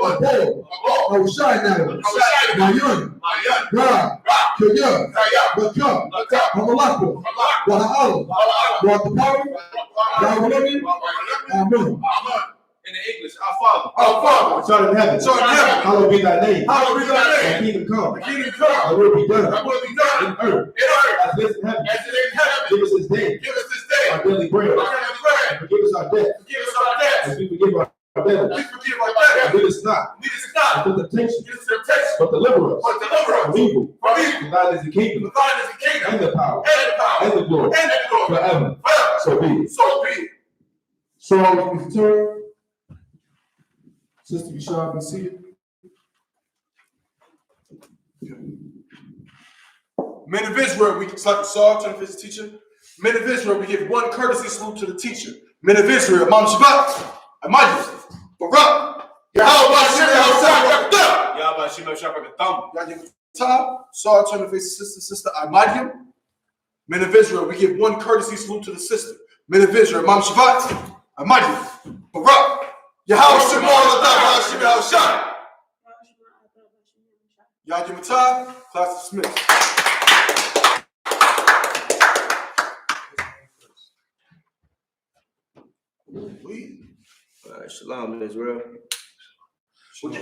Abo, Awashai now, Mayun, Ra, Kaya, Bakam, Hamalako, Waha'al, Wahapari, Yahweh, Amen. In the English, our Father, which art in heaven, hallowed be thy name. Thy kingdom come. Thy will be done. In earth. As it is in heaven. Give us this day our daily bread. And forgive us our debt. As we forgive our debtors. And lead us not into temptation, but deliver us from evil. For thine is the kingdom, and the power, and the glory, forever. So be it. So, if you turn, Sister Bishop, be seated. Men of Israel, it's like Saul to his teacher. Men of Israel, we give one courtesy salute to the teacher. Men of Israel, Mam Shabbat, Amadi, Barak, Yahweh Shem Saul turn to face sister Amadi. Men of Israel, we give one courtesy salute to the sister. Men of Israel, Mam Shabbat, Amadi, Barak, Yahweh Shem Yahweh class dismissed. right, shalom, Israel. What you